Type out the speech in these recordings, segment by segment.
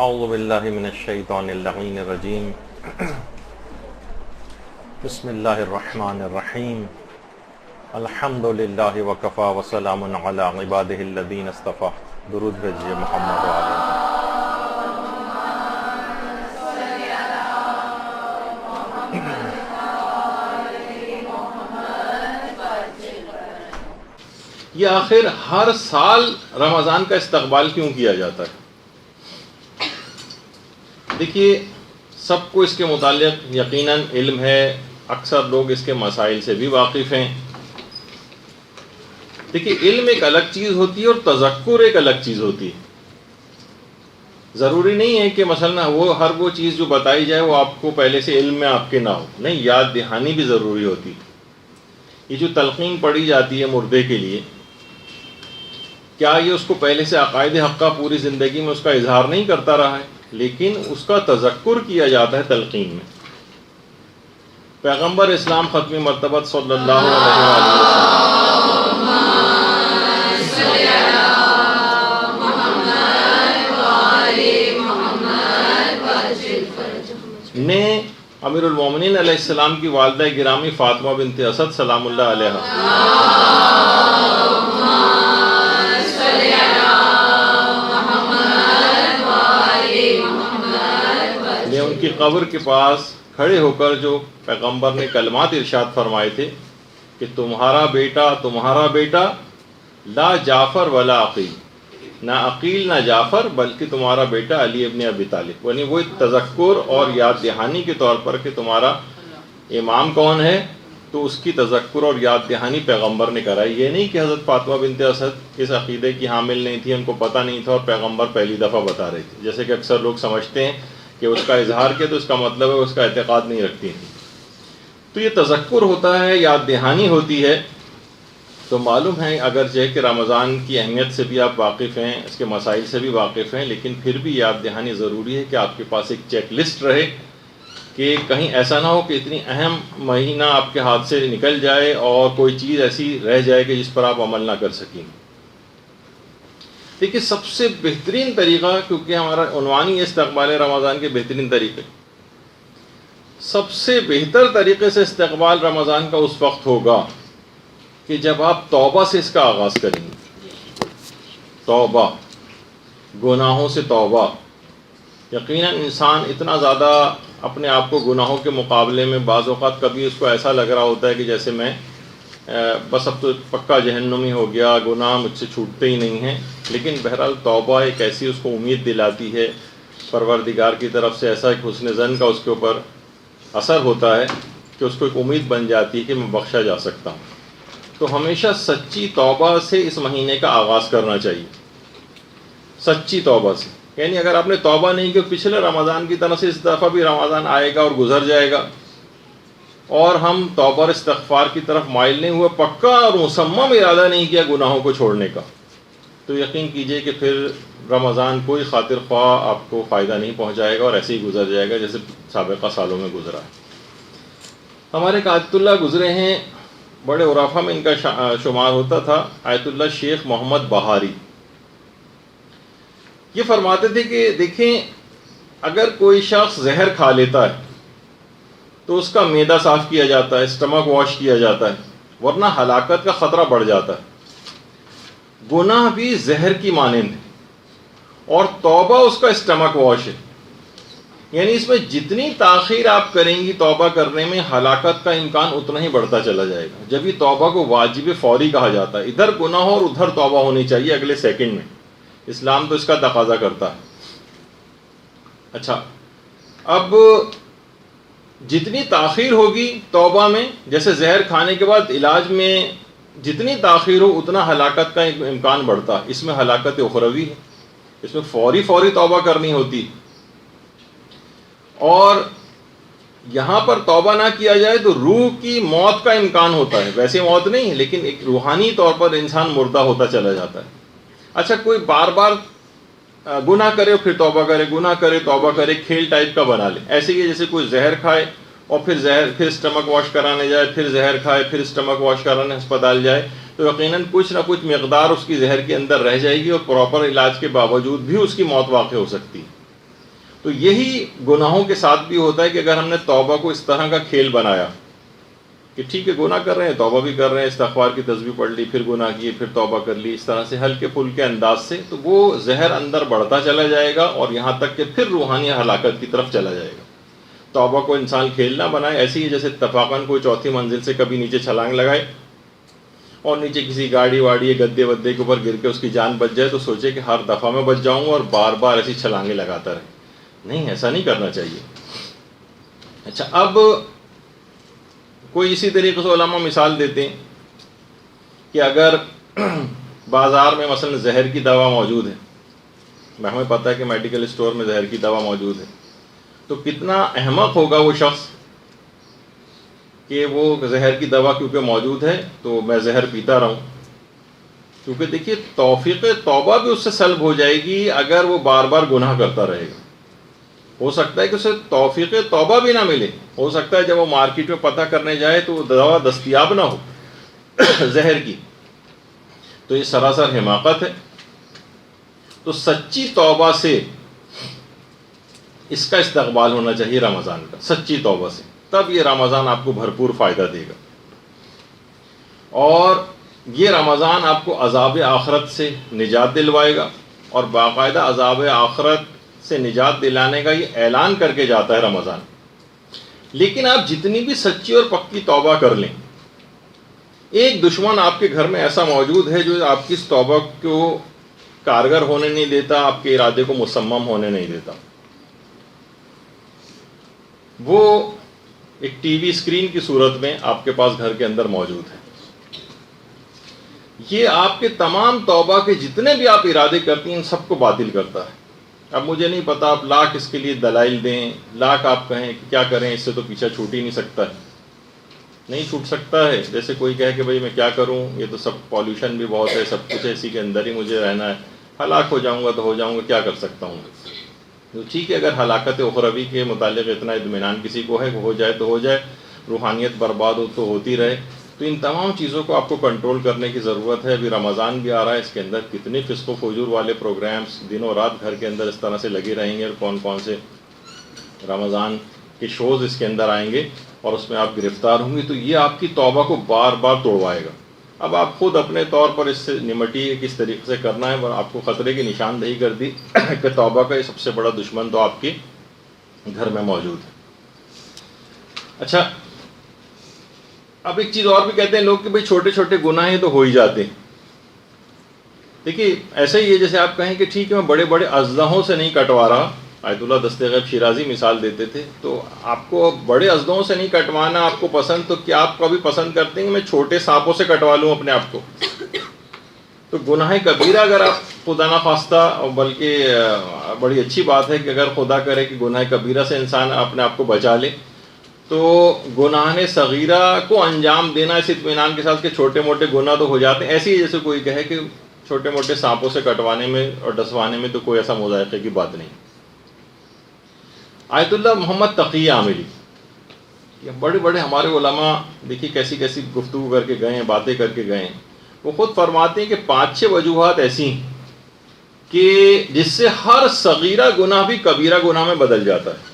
اعوذ باللہ من الشیطان اللعین الرجیم بسم اللہ الرحمن الرحیم الحمد للہ وکفی وسلام علی عبادہ الذین اصطفی. درود بھیجیے محمد وعلیہ. یہ آخر ہر سال رمضان کا استقبال کیوں کیا جاتا ہے؟ دیکھیے، سب کو اس کے متعلق یقیناً علم ہے، اکثر لوگ اس کے مسائل سے بھی واقف ہیں. دیکھیے، علم ایک الگ چیز ہوتی ہے اور تذکر ایک الگ چیز ہوتی ہے. ضروری نہیں ہے کہ مثلا ہر وہ چیز جو بتائی جائے وہ آپ کو پہلے سے علم میں آپ کے نہ ہو. نہیں، یاد دہانی بھی ضروری ہوتی. یہ جو تلقین پڑھی جاتی ہے مردے کے لیے، کیا یہ اس کو پہلے سے عقائد حقہ پوری زندگی میں اس کا اظہار نہیں کرتا رہا ہے؟ لیکن اس کا تذکر کیا جاتا ہے تلقین میں. پیغمبر اسلام ختم مرتبہ صلی اللہ علیہ وسلم نے امیر المومنین علیہ السلام کی والدہ گرامی فاطمہ بنت اسد سلام اللہ علیہ نے ان کی قبر کے پاس کھڑے ہو کر جو پیغمبر نے کلمات ارشاد فرمائے تھے کہ تمہارا بیٹا لا جعفر ولا عقیل، نہ عقیل نہ جعفر بلکہ تمہارا بیٹا علی ابن ابی طالب. یعنی وہ تذکر اور یاد دہانی کے طور پر کہ تمہارا امام کون ہے، تو اس کی تذکر اور یاد دہانی پیغمبر نے کرائی. یہ نہیں کہ حضرت فاطمہ بنت اسد اس عقیدے کی حامل نہیں تھی، ان کو پتہ نہیں تھا اور پیغمبر پہلی دفعہ بتا رہے تھے، جیسے کہ اکثر لوگ سمجھتے ہیں کہ اس کا اظہار کیا تو اس کا مطلب ہے اس کا اعتقاد نہیں رکھتی ہیں. تو یہ تذکر ہوتا ہے، یاد دہانی ہوتی ہے. تو معلوم ہے اگرچہ کہ رمضان کی اہمیت سے بھی آپ واقف ہیں، اس کے مسائل سے بھی واقف ہیں، لیکن پھر بھی یاد دہانی ضروری ہے کہ آپ کے پاس ایک چیک لسٹ رہے کہ کہیں ایسا نہ ہو کہ اتنی اہم مہینہ آپ کے ہاتھ سے نکل جائے اور کوئی چیز ایسی رہ جائے کہ جس پر آپ عمل نہ کر سکیں. دیکھیے، سب سے بہترین طریقہ، کیونکہ ہمارا عنوان ہی استقبال رمضان کے بہترین طریقے، سب سے بہتر طریقے سے استقبال رمضان کا اس وقت ہوگا کہ جب آپ توبہ سے اس کا آغاز کریں گے. توبہ، گناہوں سے توبہ. یقیناً انسان اتنا زیادہ اپنے آپ کو گناہوں کے مقابلے میں بعض اوقات کبھی اس کو ایسا لگ رہا ہوتا ہے کہ جیسے میں بس اب تو پکا جہنمی ہو گیا، گناہ مجھ سے چھوٹتے ہی نہیں ہیں. لیکن بہرحال توبہ ایک ایسی اس کو امید دلاتی ہے، پروردگار کی طرف سے ایسا ایک حسن ظن کا اس کے اوپر اثر ہوتا ہے کہ اس کو ایک امید بن جاتی ہے کہ میں بخشا جا سکتا ہوں. تو ہمیشہ سچی توبہ سے اس مہینے کا آغاز کرنا چاہیے. سچی توبہ سے، یعنی اگر آپ نے توبہ نہیں کی پچھلے رمضان کی طرح سے اس دفعہ بھی رمضان آئے گا اور گزر جائے گا اور ہم توبہ اور استغفار کی طرف مائل نہیں ہوئے، پکا اور مصمم ارادہ نہیں کیا گناہوں کو چھوڑنے کا، تو یقین کیجئے کہ پھر رمضان کوئی خاطر خواہ آپ کو فائدہ نہیں پہنچائے گا اور ایسے ہی گزر جائے گا جیسے سابقہ سالوں میں گزرا ہے. ہمارے ایک آیت اللہ گزرے ہیں، بڑے عرافہ میں ان کا شمار ہوتا تھا، آیت اللہ شیخ محمد بہاری. یہ فرماتے تھے کہ دیکھیں، اگر کوئی شخص زہر کھا لیتا ہے تو اس کا معدہ صاف کیا جاتا ہے، اسٹمک واش کیا جاتا ہے، ورنہ ہلاکت کا خطرہ بڑھ جاتا ہے. گناہ بھی زہر کی مانند ہے اور توبہ اس کا اسٹمک واش ہے. یعنی اس میں جتنی تاخیر آپ کریں گی توبہ کرنے میں، ہلاکت کا امکان اتنا ہی بڑھتا چلا جائے گا. جب یہ توبہ کو واجب فوری کہا جاتا ہے، ادھر گناہ ہو اور ادھر توبہ ہونی چاہیے اگلے سیکنڈ میں. اسلام تو اس کا تقاضا کرتا ہے. اچھا، اب جتنی تاخیر ہوگی توبہ میں، جیسے زہر کھانے کے بعد علاج میں جتنی تاخیر ہو اتنا ہلاکت کا امکان بڑھتا ہے. اس میں ہلاکت اخروی ہے، اس میں فوری توبہ کرنی ہوتی. اور یہاں پر توبہ نہ کیا جائے تو روح کی موت کا امکان ہوتا ہے. ویسے موت نہیں، لیکن ایک روحانی طور پر انسان مردہ ہوتا چلا جاتا ہے. اچھا، کوئی بار بار گناہ کرے پھر توبہ کرے، گناہ کرے توبہ کرے، کھیل ٹائپ کا بنا لے. ایسے ہی جیسے کوئی زہر کھائے اور پھر اسٹمک واش کرانے جائے، پھر زہر کھائے پھر اسٹمک واش کرانے ہسپتال جائے، تو یقیناً کچھ نہ کچھ مقدار اس کی زہر کے اندر رہ جائے گی اور پراپر علاج کے باوجود بھی اس کی موت واقع ہو سکتی ہے. تو یہی گناہوں کے ساتھ بھی ہوتا ہے کہ اگر ہم نے توبہ کو اس طرح کا کھیل بنایا کہ ٹھیک ہے گناہ کر رہے ہیں، توبہ بھی کر رہے ہیں، استغفار کی تسبیح پڑھ لی، پھر گناہ کیے، پھر توبہ کر لی، اس طرح سے ہلکے پھلکے انداز سے، تو وہ زہر اندر بڑھتا چلا جائے گا اور یہاں تک کہ پھر روحانی ہلاکت کی طرف چلا جائے گا۔ توبہ کو انسان کھیل نہ بنائے، ایسے ہی جیسے اتفاقاً کوئی چوتھی منزل سے کبھی نیچے چھلانگ لگائے اور نیچے کسی گاڑی واڑی گدے ودے کے اوپر گر کے اس کی جان بچ جائے تو سوچے کہ ہر دفعہ میں بچ جاؤں گا اور بار بار ایسی چھلانگیں لگاتا رہے۔ نہیں، ایسا نہیں کرنا چاہیے۔ اچھا، اب کوئی اسی طریقے سے علماء مثال دیتے ہیں کہ اگر بازار میں مثلا زہر کی دوا موجود ہے، ہمیں پتہ ہے کہ میڈیکل اسٹور میں زہر کی دوا موجود ہے، تو کتنا احمق ہوگا وہ شخص کہ وہ زہر کی دوا کیونکہ موجود ہے تو میں زہر پیتا رہوں۔ کیونکہ دیکھیے توفیق توبہ بھی اس سے سلب ہو جائے گی اگر وہ بار بار گناہ کرتا رہے گا۔ ہو سکتا ہے کہ اسے توفیق توبہ بھی نہ ملے، ہو سکتا ہے جب وہ مارکیٹ میں پتہ کرنے جائے تو وہ دوا دستیاب نہ ہو زہر کی، تو یہ سراسر حماقت ہے۔ تو سچی توبہ سے اس کا استقبال ہونا چاہیے رمضان کا، سچی توبہ سے، تب یہ رمضان آپ کو بھرپور فائدہ دے گا، اور یہ رمضان آپ کو عذاب آخرت سے نجات دلوائے گا، اور باقاعدہ عذاب آخرت سے نجات دلانے کا یہ اعلان کر کے جاتا ہے رمضان۔ لیکن آپ جتنی بھی سچی اور پکی توبہ کر لیں، ایک دشمن آپ کے گھر میں ایسا موجود ہے جو آپ کی اس توبہ کو کارگر ہونے نہیں دیتا، آپ کے ارادے کو مسمم ہونے نہیں دیتا۔ وہ ایک ٹی وی اسکرین کی صورت میں آپ کے پاس گھر کے اندر موجود ہے۔ یہ آپ کے تمام توبہ کے جتنے بھی آپ ارادے کرتی ہیں ان سب کو باطل کرتا ہے۔ اب مجھے نہیں پتا آپ لاکھ اس کے لیے دلائل دیں، لاکھ آپ کہیں کہ کیا کریں، اس سے تو پیچھا چھوٹ ہی نہیں سکتا ہے۔ نہیں چھوٹ سکتا ہے، جیسے کوئی کہے کہ بھئی میں کیا کروں، یہ تو سب پالیوشن بھی بہت ہے، سب کچھ ہے، اسی کے اندر ہی مجھے رہنا ہے، ہلاک ہو جاؤں گا تو ہو جاؤں گا، کیا کر سکتا ہوں۔ تو ٹھیک ہے، اگر ہلاکت اخروی کے متعلق اتنا اطمینان کسی کو ہے کہ ہو جائے تو ہو جائے، روحانیت برباد ہو تو ہوتی رہے، تو ان تمام چیزوں کو آپ کو کنٹرول کرنے کی ضرورت ہے۔ ابھی رمضان بھی آ رہا ہے، اس کے اندر کتنے فسق و فجور والے پروگرامز دنوں رات گھر کے اندر اس طرح سے لگے رہیں گے، اور کون کون سے رمضان کے شوز اس کے اندر آئیں گے اور اس میں آپ گرفتار ہوں گے، تو یہ آپ کی توبہ کو بار بار توڑوائے گا۔ اب آپ خود اپنے طور پر اس سے نمٹیے کس طریقے سے کرنا ہے، اور آپ کو خطرے کی نشاندہی کر دی کہ توبہ کا یہ سب سے بڑا دشمن تو آپ کے گھر میں موجود ہے۔ اچھا، اب ایک چیز اور بھی کہتے ہیں لوگ کہ بھئی چھوٹے چھوٹے گناہ تو ہو ہی جاتے ہیں۔ دیکھیے ایسے ہی ہے جیسے آپ کہیں کہ ٹھیک ہے میں بڑے بڑے اژدہوں سے نہیں کٹوا رہا، آیت اللہ دست غیب شیرازی مثال دیتے تھے، تو آپ کو بڑے اژدہوں سے نہیں کٹوانا آپ کو پسند، تو کیا آپ کبھی پسند کرتے ہیں کہ میں چھوٹے سانپوں سے کٹوا لوں اپنے آپ کو؟ تو گناہ کبیرہ اگر آپ خدا نہ خواستہ، اور بلکہ بڑی اچھی بات ہے کہ اگر خدا کرے کہ گناہ کبیرہ سے انسان اپنے آپ کو بچا لے، تو گناہ صغیرہ کو انجام دینا اس اطمینان کے ساتھ کہ چھوٹے موٹے گناہ تو ہو جاتے ہیں، ایسے ہی جیسے کوئی کہے کہ چھوٹے موٹے سانپوں سے کٹوانے میں اور ڈسوانے میں تو کوئی ایسا مذائقے کی بات نہیں۔ آیت اللہ محمد تقی عامری، یہ بڑے بڑے ہمارے علماء دیکھیے کیسی کیسی گفتگو کر کے گئے ہیں، باتیں کر کے گئے ہیں، وہ خود فرماتے ہیں کہ 5-6 وجوہات ایسی ہیں کہ جس سے ہر صغیرہ گناہ بھی کبیرہ گناہ میں بدل جاتا ہے۔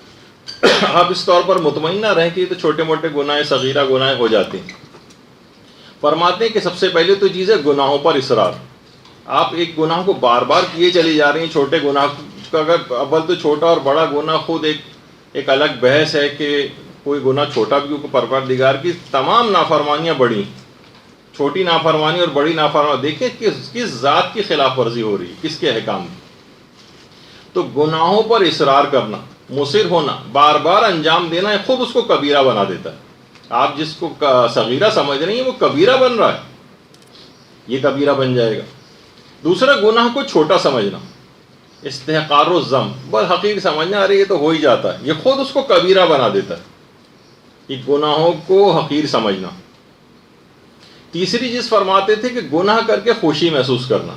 آپ اس طور پر مطمئن نہ رہیں کہ یہ تو چھوٹے موٹے گناہ صغیرہ گناہ ہو جاتے ہیں۔ فرماتے ہیں کہ سب سے پہلے تو چیز ہے گناہوں پر اصرار۔ آپ ایک گناہ کو بار بار کیے چلی جا رہی ہیں، چھوٹے گناہ کا اگر اول تو چھوٹا اور بڑا گناہ خود ایک الگ بحث ہے کہ کوئی گناہ چھوٹا بھی کیونکہ پروردگار کی تمام نافرمانیاں بڑی، چھوٹی نافرمانی اور بڑی نافرمانی دیکھیں کس ذات کی خلاف ورزی ہو رہی ہے، کس کے احکام کی۔ تو گناہوں پر اصرار کرنا، مصر ہونا، بار بار انجام دینا، خود اس کو کبیرہ بنا دیتا ہے۔ آپ جس کو صغیرہ سمجھ رہی ہیں وہ کبیرہ بن رہا ہے، یہ کبیرہ بن جائے گا۔ دوسرا، گناہ کو چھوٹا سمجھنا، استحقار الذم، بس حقیر سمجھنا، ارے یہ تو ہو ہی جاتا ہے، یہ خود اس کو کبیرہ بنا دیتا ہے، یہ گناہوں کو حقیر سمجھنا۔ تیسری چیز فرماتے تھے کہ گناہ کر کے خوشی محسوس کرنا،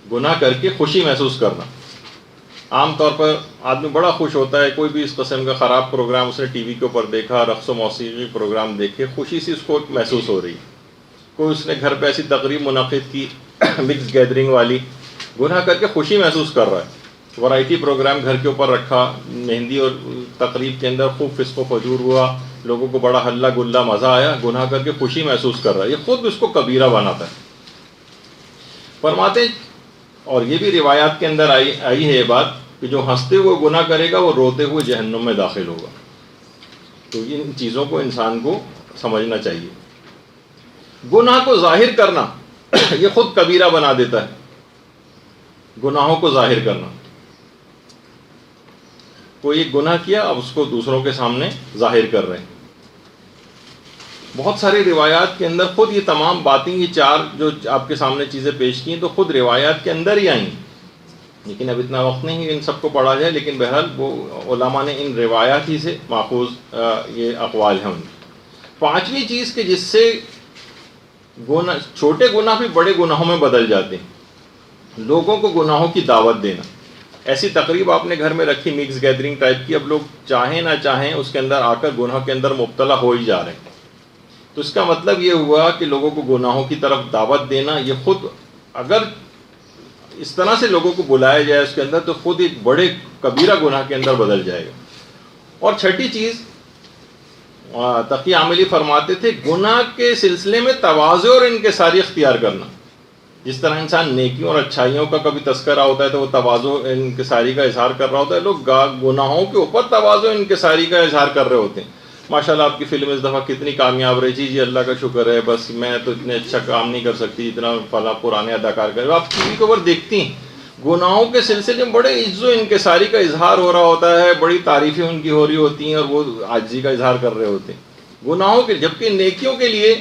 گناہ کر کے خوشی محسوس کرنا۔ عام طور پر آدمی بڑا خوش ہوتا ہے، کوئی بھی اس قسم کا خراب پروگرام اس نے ٹی وی کے اوپر دیکھا، رقص و موسیقی پروگرام دیکھے، خوشی سی اس کو محسوس ہو رہی۔ کوئی اس نے گھر پہ ایسی تقریب منعقد کی مکس گیدرنگ والی، گناہ کر کے خوشی محسوس کر رہا ہے۔ ورائٹی پروگرام گھر کے اوپر رکھا، مہندی اور تقریب کے اندر خوب فسق و فجور ہوا، لوگوں کو بڑا ہلہ گلا مزہ آیا، گناہ کر کے خوشی محسوس کر رہا ہے، یہ خود اس کو کبیرہ بناتا ہے۔ فرماتے ہیں، اور یہ بھی روایات کے اندر آئی ہے یہ بات کہ جو ہنستے ہوئے گناہ کرے گا وہ روتے ہوئے جہنم میں داخل ہوگا۔ تو ان چیزوں کو انسان کو سمجھنا چاہیے۔ گناہ کو ظاہر کرنا یہ خود کبیرہ بنا دیتا ہے، گناہوں کو ظاہر کرنا۔ کوئی ایک گناہ کیا، اب اس کو دوسروں کے سامنے ظاہر کر رہے ہیں۔ بہت ساری روایات کے اندر خود یہ تمام باتیں، یہ چار جو آپ کے سامنے چیزیں پیش کی ہیں، تو خود روایات کے اندر ہی آئیں، لیکن اب اتنا وقت نہیں ان سب کو پڑھا جائے، لیکن بہرحال وہ علماء نے ان روایات ہی سے ماخوذ یہ اقوال ہیں ان کی۔ پانچویں چیز کہ جس سے گناہ، چھوٹے گناہ بھی بڑے گناہوں میں بدل جاتے ہیں، لوگوں کو گناہوں کی دعوت دینا۔ ایسی تقریب آپ نے گھر میں رکھی، مکس گیدرنگ ٹائپ کی، اب لوگ چاہیں نہ چاہیں اس کے اندر آ کر گناہ کے اندر مبتلا ہو ہی جا رہے ہیں۔ تو اس کا مطلب یہ ہوا کہ لوگوں کو گناہوں کی طرف دعوت دینا، یہ خود اگر اس طرح سے لوگوں کو بلایا جائے اس کے اندر، تو خود ایک بڑے کبیرہ گناہ کے اندر بدل جائے گا۔ اور چھٹی چیز، تقی عاملی فرماتے تھے، گناہ کے سلسلے میں تواضع اور انکساری اختیار کرنا۔ جس طرح انسان نیکیوں اور اچھائیوں کا کبھی تذکرہ ہوتا ہے تو وہ تواضع انکساری کا اظہار کر رہا ہوتا ہے، لوگ گناہوں کے اوپر تواضع انکساری کا اظہار کر رہے ہوتے ہیں۔ ماشاءاللہ آپ کی فلم اس دفعہ کتنی کامیاب رہی، جی اللہ کا شکر ہے، بس میں تو اتنے اچھا کام نہیں کر سکتی جتنا فلاں پرانے اداکار کر۔ آپ ٹی وی کے اوپر دیکھتی ہیں، گناہوں کے سلسلے میں بڑے عجز و انکساری کا اظہار ہو رہا ہوتا ہے، بڑی تعریفیں ان کی ہو رہی ہوتی ہیں، اور وہ عاجزی کا اظہار کر رہے ہوتے ہیں گناہوں کے، جبکہ نیکیوں کے لیے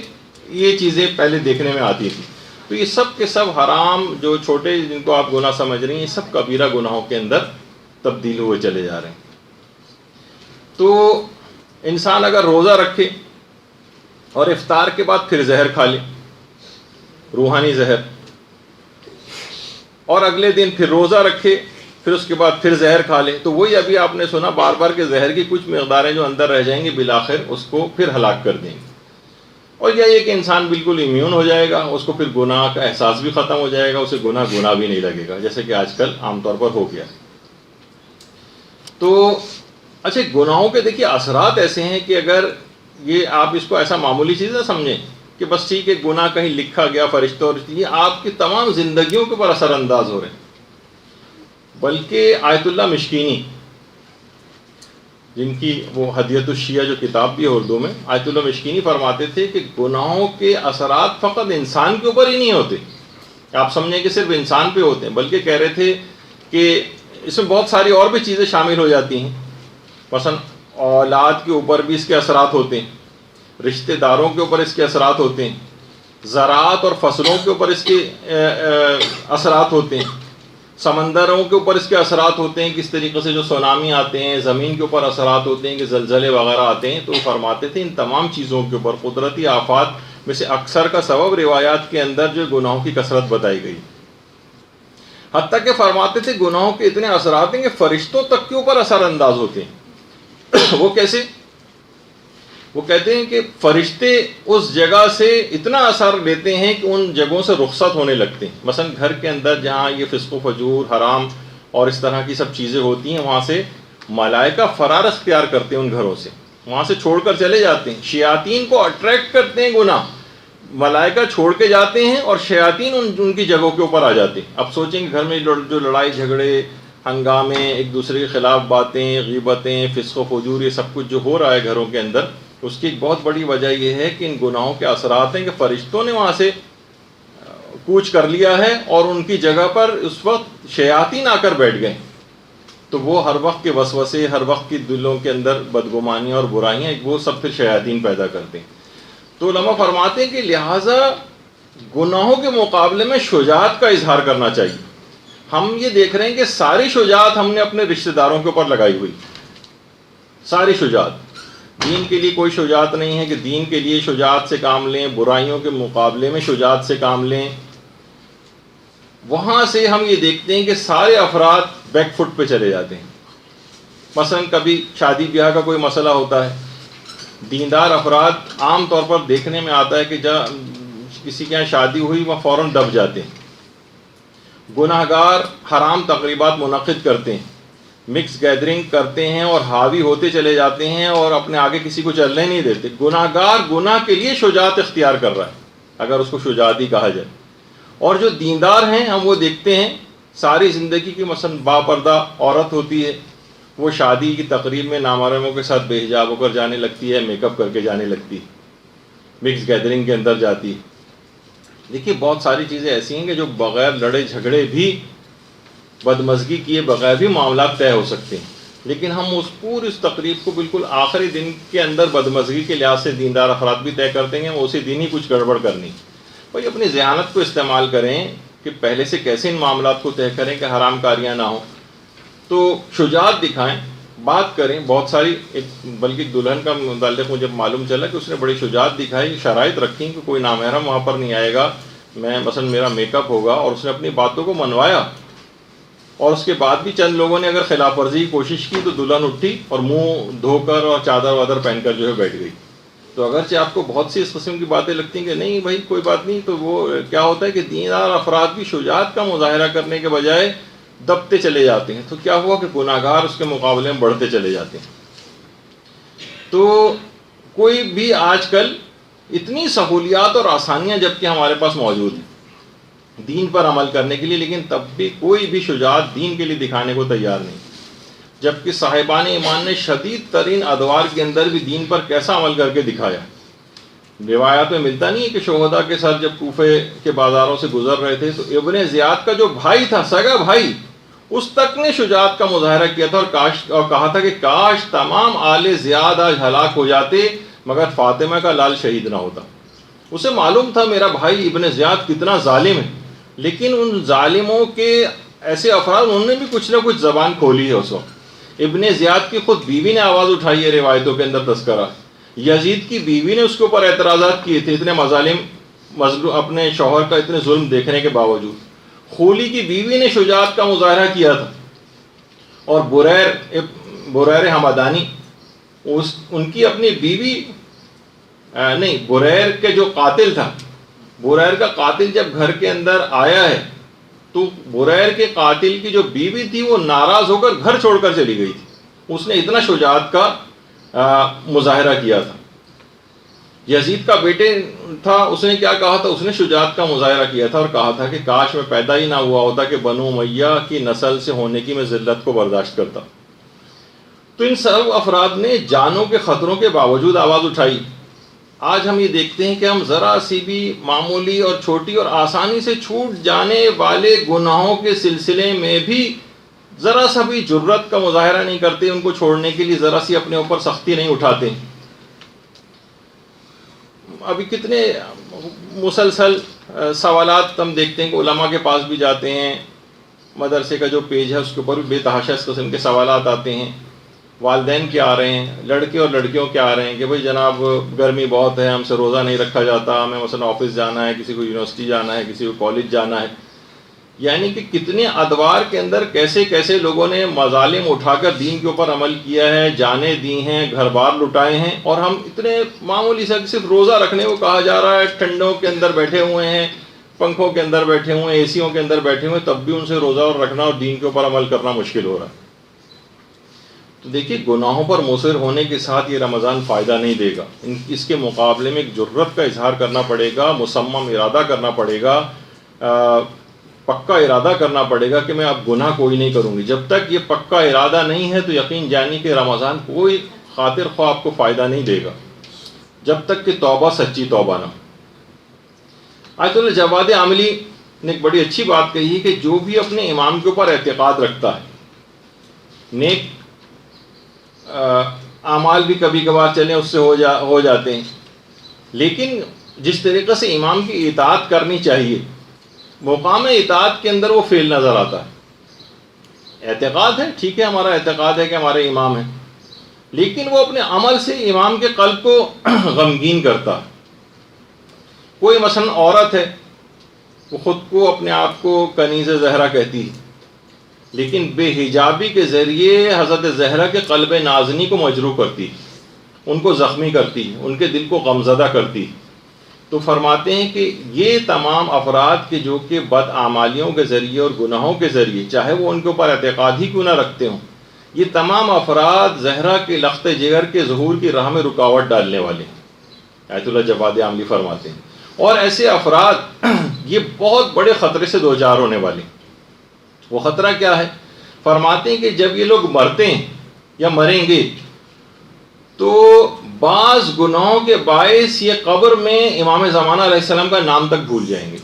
یہ چیزیں پہلے دیکھنے میں آتی تھی۔ تو یہ سب کے سب حرام، جو چھوٹے جن کو آپ گناہ سمجھ رہی ہیں، یہ سب کبیرہ گناہوں کے اندر تبدیل ہوئے چلے جا رہے ہیں۔ تو انسان اگر روزہ رکھے اور افطار کے بعد پھر زہر کھا لے، روحانی زہر، اور اگلے دن پھر روزہ رکھے، پھر اس کے بعد پھر زہر کھا لے، تو وہی ابھی آپ نے سنا بار بار کہ زہر کی کچھ مقداریں جو اندر رہ جائیں گی بالآخر اس کو پھر ہلاک کر دیں گے۔ اور یہ کہ انسان بالکل امیون ہو جائے گا، اس کو پھر گناہ کا احساس بھی ختم ہو جائے گا، اسے گناہ بھی نہیں لگے گا، جیسے کہ آج کل عام طور پر ہو گیا۔ تو اچھا، گناہوں کے دیکھیے اثرات ایسے ہیں کہ اگر یہ آپ اس کو ایسا معمولی چیز نہ سمجھیں کہ بس ٹھیک ہے گناہ کہیں لکھا گیا فرشتوں، اور یہ آپ کی تمام زندگیوں کے اوپر اثر انداز ہو رہے ہیں۔ بلکہ آیت اللہ مشکینی، جن کی وہ ہدیت الشیعہ جو کتاب بھی ہے اردو میں، آیت اللہ مشکینی فرماتے تھے کہ گناہوں کے اثرات فقط انسان کے اوپر ہی نہیں ہوتے، آپ سمجھیں کہ صرف انسان پہ ہوتے ہیں، بلکہ کہہ رہے تھے کہ اس میں بہت ساری اور بھی چیزیں شامل ہو جاتی ہیں۔ مثلا اولاد کے اوپر بھی اس کے اثرات ہوتے ہیں، رشتہ داروں کے اوپر اس کے اثرات ہوتے ہیں، زراعت اور فصلوں کے اوپر اس کے اثرات ہوتے ہیں، سمندروں کے اوپر اس کے اثرات ہوتے ہیں، کس طریقے سے جو سونامی آتے ہیں، زمین کے اوپر اثرات ہوتے ہیں کہ زلزلے وغیرہ آتے ہیں۔ تو فرماتے تھے ان تمام چیزوں کے اوپر قدرتی آفات میں سے اکثر کا سبب روایات کے اندر جو گناہوں کی کثرت بتائی گئی، حتیٰ کہ فرماتے تھے گناہوں کے اتنے اثرات ہیں کہ فرشتوں تک کے اوپر اثر انداز ہوتے ہیں۔ وہ کیسے؟ وہ کہتے ہیں کہ فرشتے اس جگہ سے اتنا اثر لیتے ہیں کہ ان جگہوں سے رخصت ہونے لگتے ہیں۔ مثلا گھر کے اندر جہاں یہ فسق و فجور، حرام اور اس طرح کی سب چیزیں ہوتی ہیں، وہاں سے ملائکہ فرار اختیار کرتے ہیں، ان گھروں سے وہاں سے چھوڑ کر چلے جاتے ہیں۔ شیاطین کو اٹریکٹ کرتے ہیں گناہ، ملائکہ چھوڑ کے جاتے ہیں اور شیاطین ان کی جگہوں کے اوپر آ جاتے ہیں۔ اب سوچیں کہ گھر میں جو لڑائی جھگڑے، ہنگامے، ایک دوسرے کے خلاف باتیں، غیبتیں، فسق و فجور، یہ سب کچھ جو ہو رہا ہے گھروں کے اندر، اس کی ایک بہت بڑی وجہ یہ ہے کہ ان گناہوں کے اثرات ہیں کہ فرشتوں نے وہاں سے کوچ کر لیا ہے اور ان کی جگہ پر اس وقت شیاطین آ کر بیٹھ گئے۔ تو وہ ہر وقت کے وسوسے، ہر وقت کی دلوں کے اندر بدگمانیاں اور برائیاں، وہ سب پھر شیاطین پیدا کرتے ہیں۔ تو علماء فرماتے ہیں کہ لہٰذا گناہوں کے مقابلے میں شجاعت کا اظہار کرنا چاہیے۔ ہم یہ دیکھ رہے ہیں کہ ساری شجاعت ہم نے اپنے رشتہ داروں کے اوپر لگائی ہوئی، ساری شجاعت۔ دین کے لیے کوئی شجاعت نہیں ہے کہ دین کے لیے شجاعت سے کام لیں، برائیوں کے مقابلے میں شجاعت سے کام لیں۔ وہاں سے ہم یہ دیکھتے ہیں کہ سارے افراد بیک فٹ پہ چلے جاتے ہیں۔ مثلا کبھی شادی بیاہ کا کوئی مسئلہ ہوتا ہے، دیندار افراد عام طور پر دیکھنے میں آتا ہے کہ جب کسی کے یہاں شادی ہوئی وہ فوراً دب جاتے ہیں، گناہ گار حرام تقریبات منعقد کرتے ہیں، مکس گیدرنگ کرتے ہیں اور حاوی ہوتے چلے جاتے ہیں اور اپنے آگے کسی کو چلنے نہیں دیتے. گناہ گار گناہ کے لیے شجاعت اختیار کر رہا ہے اگر اس کو شجاعت ہی کہا جائے. اور جو دیندار ہیں ہم وہ دیکھتے ہیں ساری زندگی کی مثلا باپردہ عورت ہوتی ہے، وہ شادی کی تقریب میں نامحرموں کے ساتھ بے حجاب ہو کر جانے لگتی ہے، میک اپ کر کے جانے لگتی ہے، مکس گیدرنگ کے اندر جاتی ہے. دیکھیے بہت ساری چیزیں ایسی ہیں کہ جو بغیر لڑے جھگڑے بھی، بدمزگی کیے بغیر بھی معاملات طے ہو سکتے ہیں، لیکن ہم اس پوری اس تقریب کو بالکل آخری دن کے اندر بدمزگی کے لحاظ سے دیندار افراد بھی طے کرتے ہیں اسی دن ہی کچھ گڑبڑ کرنی. بھائی اپنی ذہانت کو استعمال کریں کہ پہلے سے کیسے ان معاملات کو طے کریں کہ حرام کاریاں نہ ہوں. تو شجاعت دکھائیں، بات کریں. بہت ساری بلکہ دلہن کا متعلق مجھے معلوم چلا کہ اس نے بڑی شجاعت دکھائی، شرائط رکھیں کہ کوئی نامحرم وہاں پر نہیں آئے گا، میں مثلا میرا میک اپ ہوگا، اور اس نے اپنی باتوں کو منوایا. اور اس کے بعد بھی چند لوگوں نے اگر خلاف ورزی کی کوشش کی تو دلہن اٹھی اور منہ دھو کر اور چادر وادر پہن کر جو ہے بیٹھ گئی. تو اگرچہ آپ کو بہت سی اس قسم کی باتیں لگتی ہیں کہ نہیں بھائی کوئی بات نہیں، تو وہ کیا ہوتا ہے کہ دیندار افراد بھی شجاعت کا مظاہرہ کرنے کے بجائے دبتے چلے جاتے ہیں. تو کیا ہوا کہ گناہ گار اس کے مقابلے میں بڑھتے چلے جاتے ہیں. تو کوئی بھی آج کل اتنی سہولیات اور آسانیاں جبکہ ہمارے پاس موجود ہیں دین پر عمل کرنے کے لیے، لیکن تب بھی کوئی بھی شجاعت دین کے لیے دکھانے کو تیار نہیں. جبکہ صاحبان ایمان نے شدید ترین ادوار کے اندر بھی دین پر کیسا عمل کر کے دکھایا. روایات میں ملتا نہیں ہے کہ شہداء کے ساتھ جب کوفے کے بازاروں سے گزر رہے تھے تو ابن زیاد کا جو بھائی تھا، سگا بھائی، اس تک نے شجاعت کا مظاہرہ کیا تھا اور کہا تھا کہ کاش تمام آل زیاد آج ہلاک ہو جاتے مگر فاطمہ کا لال شہید نہ ہوتا. اسے معلوم تھا میرا بھائی ابن زیاد کتنا ظالم ہے، لیکن ان ظالموں کے ایسے افراد انہوں نے بھی کچھ نہ کچھ زبان کھولی ہے. اس وقت ابن زیاد کی خود بیوی نے آواز اٹھائی ہے، روایتوں کے اندر تذکرہ. یزید کی بیوی نے اس کے اوپر اعتراضات کیے تھے اتنے مظالم اپنے شوہر کا اتنے ظلم دیکھنے کے باوجود. خولی کی بیوی نے شجاعت کا مظاہرہ کیا تھا. اور بریر حمدانی ان کی اپنی بیوی نہیں، بریر کے جو قاتل تھا، بریر کا قاتل جب گھر کے اندر آیا ہے تو بریر کے قاتل کی جو بیوی تھی وہ ناراض ہو کر گھر چھوڑ کر چلی گئی تھی. اس نے اتنا شجاعت کا مظاہرہ کیا تھا. یزید کا بیٹے تھا، اس نے کیا کہا تھا؟ اس نے شجاعت کا مظاہرہ کیا تھا اور کہا تھا کہ کاش میں پیدا ہی نہ ہوا ہوتا کہ بنو امیہ کی نسل سے ہونے کی میں ذلت کو برداشت کرتا. تو ان سب افراد نے جانوں کے خطروں کے باوجود آواز اٹھائی. آج ہم یہ دیکھتے ہیں کہ ہم ذرا سی بھی معمولی اور چھوٹی اور آسانی سے چھوٹ جانے والے گناہوں کے سلسلے میں بھی ذرا سا بھی جرت کا مظاہرہ نہیں کرتے، ان کو چھوڑنے کے لیے ذرا سی اپنے اوپر سختی نہیں اٹھاتے. ابھی کتنے مسلسل سوالات ہم دیکھتے ہیں کہ علماء کے پاس بھی جاتے ہیں، مدرسے کا جو پیج ہے اس کے اوپر بھی بے تحاشا اس قسم کے سوالات آتے ہیں. والدین کیا آ رہے ہیں، لڑکے اور لڑکیوں کیا آ رہے ہیں کہ بھئی جناب گرمی بہت ہے، ہم سے روزہ نہیں رکھا جاتا، ہمیں مثلا آفس جانا ہے، کسی کو یونیورسٹی جانا ہے، کسی کو کالج جانا ہے. یعنی کہ کتنے ادوار کے اندر کیسے کیسے لوگوں نے مظالم اٹھا کر دین کے اوپر عمل کیا ہے، جانیں دی ہیں، گھر بار لٹائے ہیں، اور ہم اتنے معمولی سے صرف روزہ رکھنے کو کہا جا رہا ہے، ٹھنڈوں کے اندر بیٹھے ہوئے ہیں، پنکھوں کے اندر بیٹھے ہوئے ہیں، اے سیوں کے اندر بیٹھے ہوئے ہیں، تب بھی ان سے روزہ اور رکھنا اور دین کے اوپر عمل کرنا مشکل ہو رہا ہے. تو دیکھیے گناہوں پر مصر ہونے کے ساتھ یہ رمضان فائدہ نہیں دے گا. اس کے مقابلے میں ایک جرت کا اظہار کرنا پڑے گا، مصمم ارادہ کرنا پڑے گا، پکا ارادہ کرنا پڑے گا کہ میں اب گناہ کوئی نہیں کروں گی. جب تک یہ پکا ارادہ نہیں ہے تو یقین جانی کہ رمضان کوئی خاطر خواہ آپ کو فائدہ نہیں دے گا جب تک کہ توبہ سچی توبہ نہ. آیت اللہ جواد عاملی نے ایک بڑی اچھی بات کہی ہے کہ جو بھی اپنے امام کے اوپر اعتقاد رکھتا ہے، نیک اعمال بھی کبھی کبھار چلیں اس سے ہو جاتے ہیں، لیکن جس طریقے سے امام کی اطاعت کرنی چاہیے مقام اطاعت کے اندر وہ فعل نظر آتا ہے. اعتقاد ہے، ٹھیک ہے، ہمارا اعتقاد ہے کہ ہمارے امام ہیں، لیکن وہ اپنے عمل سے امام کے قلب کو غمگین کرتا ہے. کوئی مثلا عورت ہے، وہ خود کو اپنے آپ کو کنیز زہرا کہتی ہے، لیکن بے حجابی کے ذریعے حضرت زہرا کے قلب نازنی کو مجروح کرتی، ان کو زخمی کرتی، ان کے دل کو غمزدہ کرتی. تو فرماتے ہیں کہ یہ تمام افراد کے جو کہ بد اعمالیوں کے ذریعے اور گناہوں کے ذریعے، چاہے وہ ان کے اوپر اعتقاد ہی کیوں نہ رکھتے ہوں، یہ تمام افراد زہرا کے لخت جگر کے ظہور کی راہ میں رکاوٹ ڈالنے والے ہیں، آیت اللہ جواد عاملی فرماتے ہیں. اور ایسے افراد یہ بہت بڑے خطرے سے دوچار ہونے والے ہیں. وہ خطرہ کیا ہے؟ فرماتے ہیں کہ جب یہ لوگ مرتے ہیں یا مریں گے تو بعض گناہوں کے باعث یہ قبر میں امام زمانہ علیہ السلام کا نام تک بھول جائیں گے.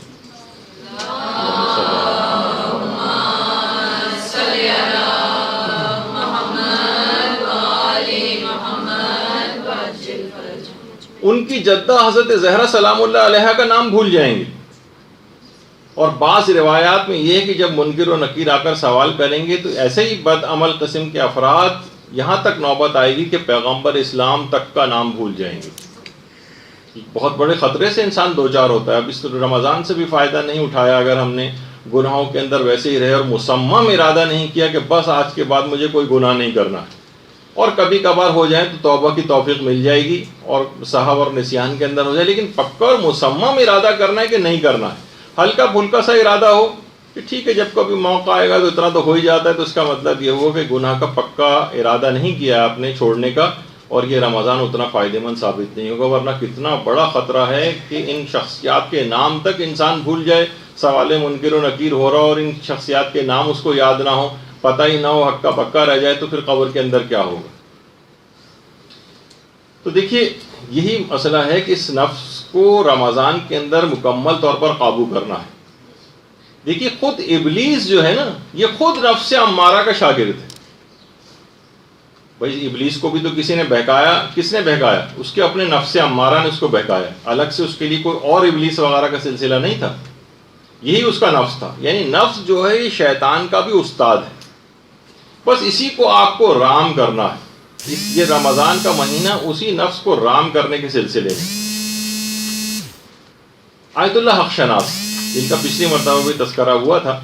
ان کی جدہ حضرت زہرا سلام اللہ علیہا کا نام بھول جائیں گے. اور بعض روایات میں یہ ہے کہ جب منکر و نکیر آ کر سوال کریں گے تو ایسے ہی بد عمل قسم کے افراد یہاں تک نوبت آئے گی کہ پیغمبر اسلام تک کا نام بھول جائیں گے. بہت بڑے خطرے سے انسان دوچار ہوتا ہے. اب اس رمضان سے بھی فائدہ نہیں اٹھایا اگر ہم نے گناہوں کے اندر ویسے ہی رہے اور مصمم ارادہ نہیں کیا کہ بس آج کے بعد مجھے کوئی گناہ نہیں کرنا ہے. اور کبھی کبھار ہو جائیں تو توبہ کی توفیق مل جائے گی اور سہو اور نسیان کے اندر ہو جائے، لیکن پکا اور مصمم ارادہ کرنا ہے کہ نہیں کرنا ہے. ہلکا پھلکا سا ارادہ ہو کہ ٹھیک ہے جب کبھی موقع آئے گا تو اتنا تو ہو ہی جاتا ہے، تو اس کا مطلب یہ ہوا کہ گناہ کا پکا ارادہ نہیں کیا آپ نے چھوڑنے کا، اور یہ رمضان اتنا فائدہ مند ثابت نہیں ہوگا. ورنہ کتنا بڑا خطرہ ہے کہ ان شخصیات کے نام تک انسان بھول جائے، سوال منکر و نکیر ہو رہا اور ان شخصیات کے نام اس کو یاد نہ ہو، پتہ ہی نہ ہو، حق کا پکا رہ جائے، تو پھر قبر کے اندر کیا ہوگا. تو دیکھیے یہی مسئلہ ہے کہ اس نفس کو رمضان کے اندر مکمل طور پر قابو کرنا ہے. دیکھیے خود ابلیس جو ہے نا، یہ خود نفس امارہ کا شاگرد ہے. بھائی ابلیس کو بھی تو کسی نے بہکایا. کس نے بہکایا؟ اس کے اپنے نفس امارہ نے اس کو بہکایا. الگ سے اس کے لیے کوئی اور ابلیس وغیرہ کا سلسلہ نہیں تھا، یہی اس کا نفس تھا. یعنی نفس جو ہے یہ شیطان کا بھی استاد ہے. بس اسی کو آپ کو رام کرنا ہے. یہ رمضان کا مہینہ اسی نفس کو رام کرنے کے سلسلے میں. آیت اللہ حق شناس جن کا پچھلی مرتبہ بھی تذکرہ ہوا تھا،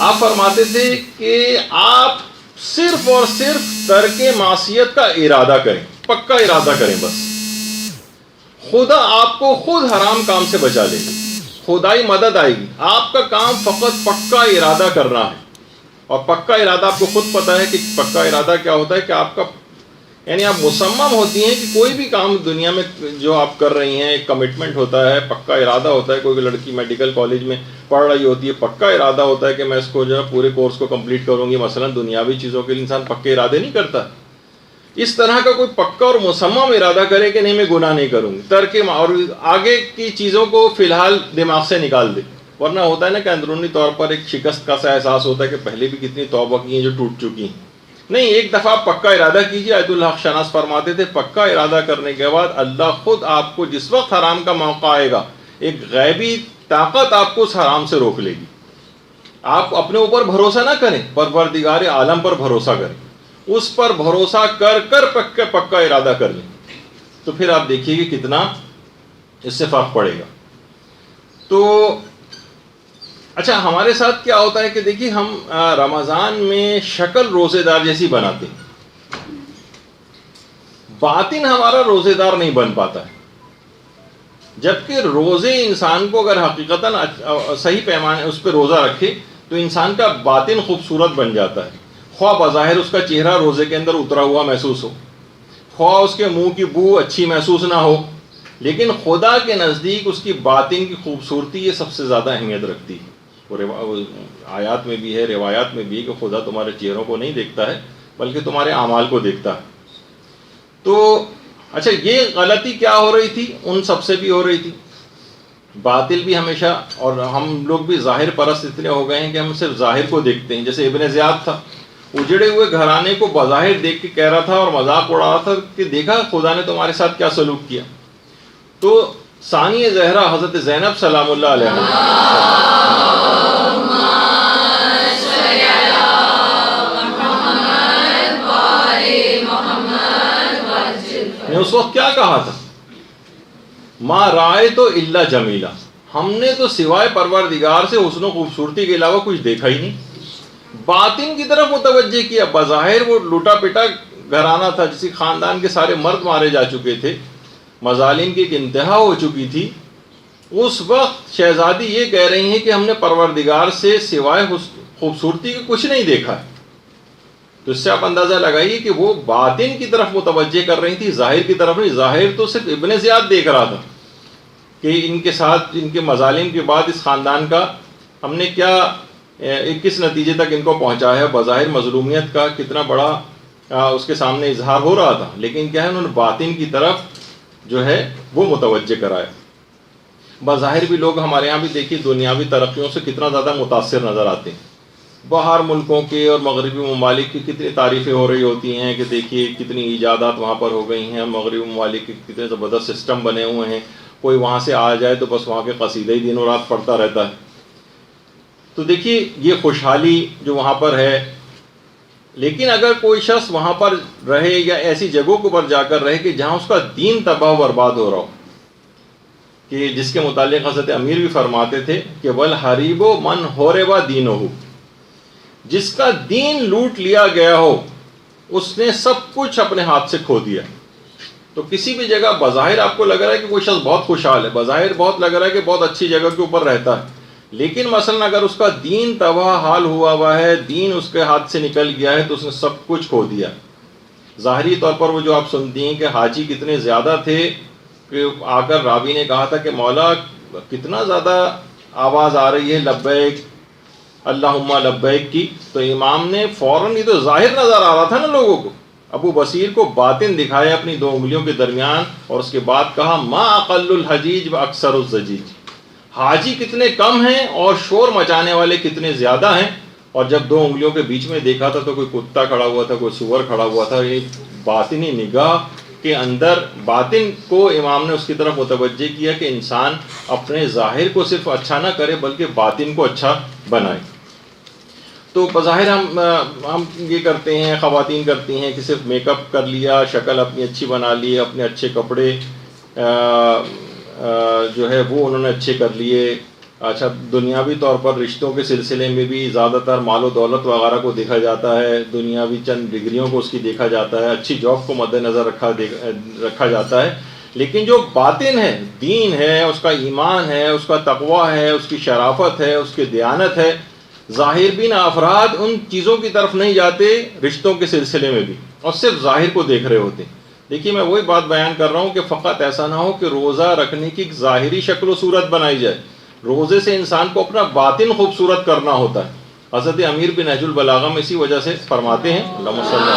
آپ فرماتے تھے کہ آپ صرف اور صرف ترک معصیت کا ارادہ کریں، پکا ارادہ کریں. بس خدا آپ کو خود حرام کام سے بچا لے گا، خدائی مدد آئے گی. آپ کا کام فقط پکا ارادہ کرنا ہے. اور پکا ارادہ آپ کو خود پتہ ہے کہ پکا ارادہ کیا ہوتا ہے، کہ آپ کا یعنی آپ مصمم ہوتی ہیں کہ کوئی بھی کام دنیا میں جو آپ کر رہی ہیں ایک کمٹمنٹ ہوتا ہے، پکا ارادہ ہوتا ہے. کوئی لڑکی میڈیکل کالج میں پڑھ رہی ہوتی ہے، پکا ارادہ ہوتا ہے کہ میں اس کو جو ہے پورے کورس کو کمپلیٹ کروں گی. مثلا دنیاوی چیزوں کے لیے انسان پکے ارادے نہیں کرتا. اس طرح کا کوئی پکا اور مصمم ارادہ کرے کہ نہیں میں گناہ نہیں کروں گی، ترک اور آگے کی چیزوں کو فی الحال دماغ سے نکال دے. ورنہ ہوتا ہے نا کہ اندرونی طور پر ایک شکست کا سا احساس ہوتا ہے کہ پہلے بھی کتنی توبہ کی ہیں جو ٹوٹ چکی ہیں. نہیں، ایک دفعہ پکا ارادہ کیجیے. آیت اللہ شناس فرماتے تھے پکا ارادہ کرنے کے بعد اللہ خود آپ کو جس وقت حرام کا موقع آئے گا ایک غیبی طاقت آپ کو اس حرام سے روک لے گی. آپ اپنے اوپر بھروسہ نہ کریں، پروردگار عالم پر بھروسہ کریں. اس پر بھروسہ کر کر پکا ارادہ کر لیں تو پھر آپ دیکھیے کہ کتنا اس سے فرق پڑے گا. تو اچھا ہمارے ساتھ کیا ہوتا ہے کہ دیکھیے ہم رمضان میں شکل روزے دار جیسی بناتے ہیں، باطن ہمارا روزے دار نہیں بن پاتا ہے. جبکہ روزے انسان کو اگر حقیقتاً صحیح پیمانے اس پہ روزہ رکھے تو انسان کا باطن خوبصورت بن جاتا ہے. خواہ بظاہر اس کا چہرہ روزے کے اندر اترا ہوا محسوس ہو، خواہ اس کے منہ کی بو اچھی محسوس نہ ہو، لیکن خدا کے نزدیک اس کی باطن کی خوبصورتی یہ سب سے زیادہ اہمیت رکھتی ہے. آیات میں بھی ہے، روایات میں بھی، کہ خدا تمہارے چہروں کو نہیں دیکھتا ہے بلکہ تمہارے اعمال کو دیکھتا ہے. تو اچھا یہ غلطی کیا ہو رہی تھی؟ ان سب سے بھی ہو رہی تھی. باطل بھی ہمیشہ، اور ہم لوگ بھی ظاہر پرست اتنے ہو گئے ہیں کہ ہم صرف ظاہر کو دیکھتے ہیں. جیسے ابن زیاد تھا، اجڑے ہوئے گھرانے کو بظاہر دیکھ کے کہہ رہا تھا اور مذاق اڑا رہا تھا کہ دیکھا خدا نے تمہارے ساتھ کیا سلوک کیا. تو ثانی زہرا حضرت زینب سلام اللہ علیہ نے اس وقت کیا کہا تھا؟ ما رائے تو الا جمیلا، ہم نے تو سوائے پروردگار سے حسن و خوبصورتی کے علاوہ کچھ دیکھا ہی نہیں. باطن کی طرف متوجہ کیا. بظاہر وہ لوٹا پٹا گھرانہ تھا، جس خاندان کے سارے مرد مارے جا چکے تھے، مظالم کی ایک انتہا ہو چکی تھی، اس وقت شہزادی یہ کہہ رہی ہیں کہ ہم نے پروردگار سے سوائے خوبصورتی کے کچھ نہیں دیکھا ہے۔ تو اس سے آپ اندازہ لگائیے کہ وہ باطن کی طرف متوجہ کر رہی تھی، ظاہر کی طرف نہیں۔ ظاہر تو صرف ابن زیاد دیکھ رہا تھا کہ ان کے ساتھ ان کے مظالم کے بعد اس خاندان کا ہم نے کیا کس نتیجے تک ان کو پہنچایا ہے۔ بظاہر مظلومیت کا کتنا بڑا اس کے سامنے اظہار ہو رہا تھا، لیکن کیا ہے انہوں نے باطن کی طرف جو ہے وہ متوجہ کرایا۔ بظاہر بھی لوگ ہمارے یہاں بھی دیکھیے دنیاوی ترقیوں سے کتنا زیادہ متاثر نظر آتے ہیں۔ باہر ملکوں کے اور مغربی ممالک کی کتنی تعریفیں ہو رہی ہوتی ہیں کہ دیکھیے کتنی ایجادات وہاں پر ہو گئی ہیں، مغربی ممالک کے کتنے زبردست سسٹم بنے ہوئے ہیں، کوئی وہاں سے آ جائے تو بس وہاں کے قصیدے ہی دنوں رات پڑھتا رہتا ہے۔ تو دیکھیے یہ خوشحالی جو وہاں پر ہے، لیکن اگر کوئی شخص وہاں پر رہے یا ایسی جگہوں کے اوپر جا کر رہے کہ جہاں اس کا دین تباہ و برباد ہو رہا ہو، کہ جس کے متعلق حضرت امیر بھی فرماتے تھے کہ وَالْحَرِيبُ مَنْ حُرِبَ دِينُهُ، جس کا دین لوٹ لیا گیا ہو اس نے سب کچھ اپنے ہاتھ سے کھو دیا۔ تو کسی بھی جگہ بظاہر آپ کو لگ رہا ہے کہ کوئی شخص بہت خوشحال ہے، بظاہر بہت لگ رہا ہے کہ بہت اچھی جگہ کے اوپر رہتا ہے، لیکن مثلا اگر اس کا دین تباہ حال ہوا ہے، دین اس کے ہاتھ سے نکل گیا ہے، تو اس نے سب کچھ کھو دیا۔ ظاہری طور پر وہ جو آپ سنتی ہیں کہ حاجی کتنے زیادہ تھے کہ آ کر راوی نے کہا تھا کہ مولا کتنا زیادہ آواز آ رہی ہے لبیک اللہم لبیک کی، تو امام نے فوراً، یہ تو ظاہر نظر آ رہا تھا نا لوگوں کو، ابو بصیر کو باطن دکھایا اپنی دو انگلیوں کے درمیان، اور اس کے بعد کہا ما اقل الحجیج و اکثر الزجیج، حاجی کتنے کم ہیں اور شور مچانے والے کتنے زیادہ ہیں۔ اور جب دو انگلیوں کے بیچ میں دیکھا تھا تو کوئی کتا کھڑا ہوا تھا، کوئی سور کھڑا ہوا تھا۔ یہ باطنی نگاہ کے اندر باطن کو امام نے اس کی طرف متوجہ کیا کہ انسان اپنے ظاہر کو صرف اچھا نہ کرے بلکہ باطن کو اچھا بنائے۔ تو بظاہر ہم یہ کرتے ہیں، خواتین کرتی ہیں کہ صرف میک اپ کر لیا، شکل اپنی اچھی بنا لی، اپنے اچھے کپڑے جو ہے وہ انہوں نے اچھے کر لیے۔ اچھا دنیاوی طور پر رشتوں کے سلسلے میں بھی زیادہ تر مال و دولت وغیرہ کو دیکھا جاتا ہے، دنیاوی چند ڈگریوں کو اس کی دیکھا جاتا ہے، اچھی جاب کو مد نظر رکھا جاتا ہے، لیکن جو باطن ہے، دین ہے، اس کا ایمان ہے، اس کا تقویٰ ہے، اس کی شرافت ہے، اس کی دیانت ہے، ظاہر بین افراد ان چیزوں کی طرف نہیں جاتے رشتوں کے سلسلے میں بھی، اور صرف ظاہر کو دیکھ رہے ہوتے ہیں۔ دیکھیے میں وہی بات بیان کر رہا ہوں کہ فقط ایسا نہ ہو کہ روزہ رکھنے کی ایک ظاہری شکل و صورت بنائی جائے، روزے سے انسان کو اپنا باطن خوبصورت کرنا ہوتا ہے۔ حضرت امیر بن نہج البلاغہ میں اسی وجہ سے فرماتے ہیں اللہم صلی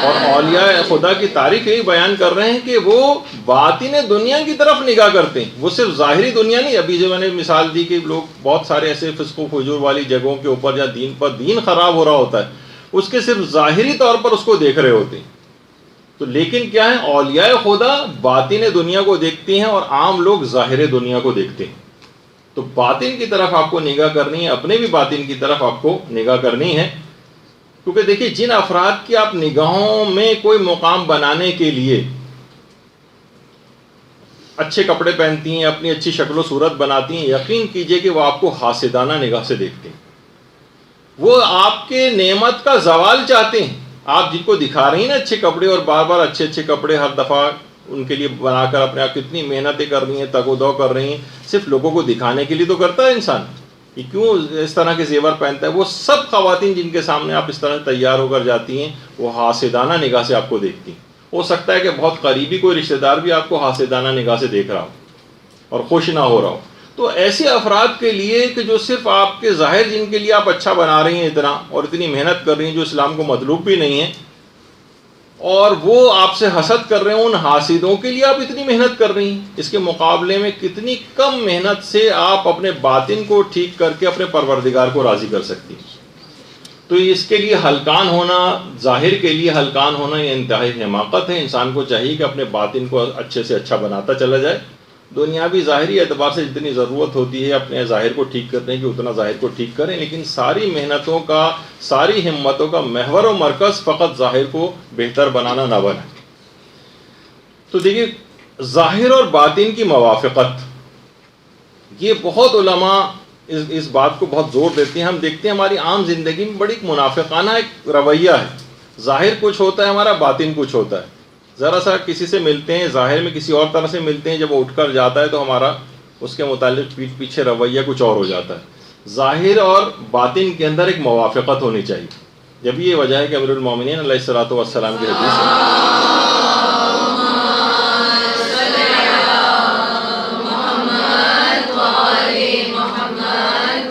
اور اولیاء خدا کی تاریخ یہی بیان کر رہے ہیں کہ وہ باطن دنیا کی طرف نگاہ کرتے ہیں، وہ صرف ظاہری دنیا نہیں۔ ابھی جو میں نے مثال دی کہ لوگ بہت سارے ایسے فسق و فجور والی جگہوں کے اوپر جہاں دین پر دین خراب ہو رہا ہوتا ہے، اس کے صرف ظاہری طور پر اس کو دیکھ رہے ہوتے ہیں۔ تو لیکن کیا ہے، اولیاء خدا باطن دنیا کو دیکھتے ہیں اور عام لوگ ظاہر دنیا کو دیکھتے ہیں۔ تو باطن کی طرف آپ کو نگاہ کرنی ہے، اپنے بھی باطن کی طرف آپ کو نگاہ کرنی ہے، کیونکہ دیکھیے جن افراد کی آپ نگاہوں میں کوئی مقام بنانے کے لیے اچھے کپڑے پہنتی ہیں، اپنی اچھی شکل و صورت بناتی ہیں، یقین کیجئے کہ وہ آپ کو حاسدانہ نگاہ سے دیکھتے ہیں، وہ آپ کے نعمت کا زوال چاہتے ہیں۔ آپ جن کو دکھا رہی ہیں نا اچھے کپڑے، اور بار بار اچھے اچھے کپڑے ہر دفعہ ان کے لیے بنا کر اپنے آپ کتنی محنتیں کر رہی ہیں، تگ و دو کر رہی ہیں، صرف لوگوں کو دکھانے کے لیے تو کرتا ہے انسان، یہ کیوں اس طرح کے زیور پہنتا ہے۔ وہ سب خواتین جن کے سامنے آپ اس طرح تیار ہو کر جاتی ہیں، وہ حاسدانہ نگاہ سے آپ کو دیکھتی ہیں۔ ہو سکتا ہے کہ بہت قریبی کوئی رشتہ دار بھی آپ کو حاسدانہ نگاہ سے دیکھ رہا ہو اور خوش نہ ہو رہا ہو۔ تو ایسے افراد کے لیے کہ جو صرف آپ کے ظاہر جن کے لیے آپ اچھا بنا رہی ہیں اتنا، اور اتنی محنت کر رہی ہیں جو اسلام کو مطلوب بھی نہیں ہے، اور وہ آپ سے حسد کر رہے ہیں، ان حاسدوں کے لیے آپ اتنی محنت کر رہی ہیں، اس کے مقابلے میں کتنی کم محنت سے آپ اپنے باطن کو ٹھیک کر کے اپنے پروردگار کو راضی کر سکتی ہیں۔ تو اس کے لیے ہلکان ہونا، ظاہر کے لیے ہلکان ہونا، یہ انتہائی حماقت ہے۔ انسان کو چاہیے کہ اپنے باطن کو اچھے سے اچھا بناتا چلا جائے، دنیاوی ظاہری اعتبار سے جتنی ضرورت ہوتی ہے اپنے ظاہر کو ٹھیک کرنے کی اتنا ظاہر کو ٹھیک کریں، لیکن ساری محنتوں کا، ساری ہمتوں کا محور و مرکز فقط ظاہر کو بہتر بنانا نہ بنے۔ تو دیکھیے ظاہر اور باطن کی موافقت، یہ بہت علماء اس بات کو بہت زور دیتے ہیں. ہم دیکھتے ہیں ہماری عام زندگی میں بڑی منافقانہ ایک رویہ ہے. ظاہر کچھ ہوتا ہے ہمارا، باطن کچھ ہوتا ہے. ذرا سا کسی سے ملتے ہیں، ظاہر میں کسی اور طرح سے ملتے ہیں، جب وہ اٹھ کر جاتا ہے تو ہمارا اس کے متعلق پیٹھ پیچھے رویہ کچھ اور ہو جاتا ہے. ظاہر اور باطن کے اندر ایک موافقت ہونی چاہیے. جب یہ وجہ ہے کہ امیر المومنین علیہ الصلوۃ والسلام کی حدیث ہے،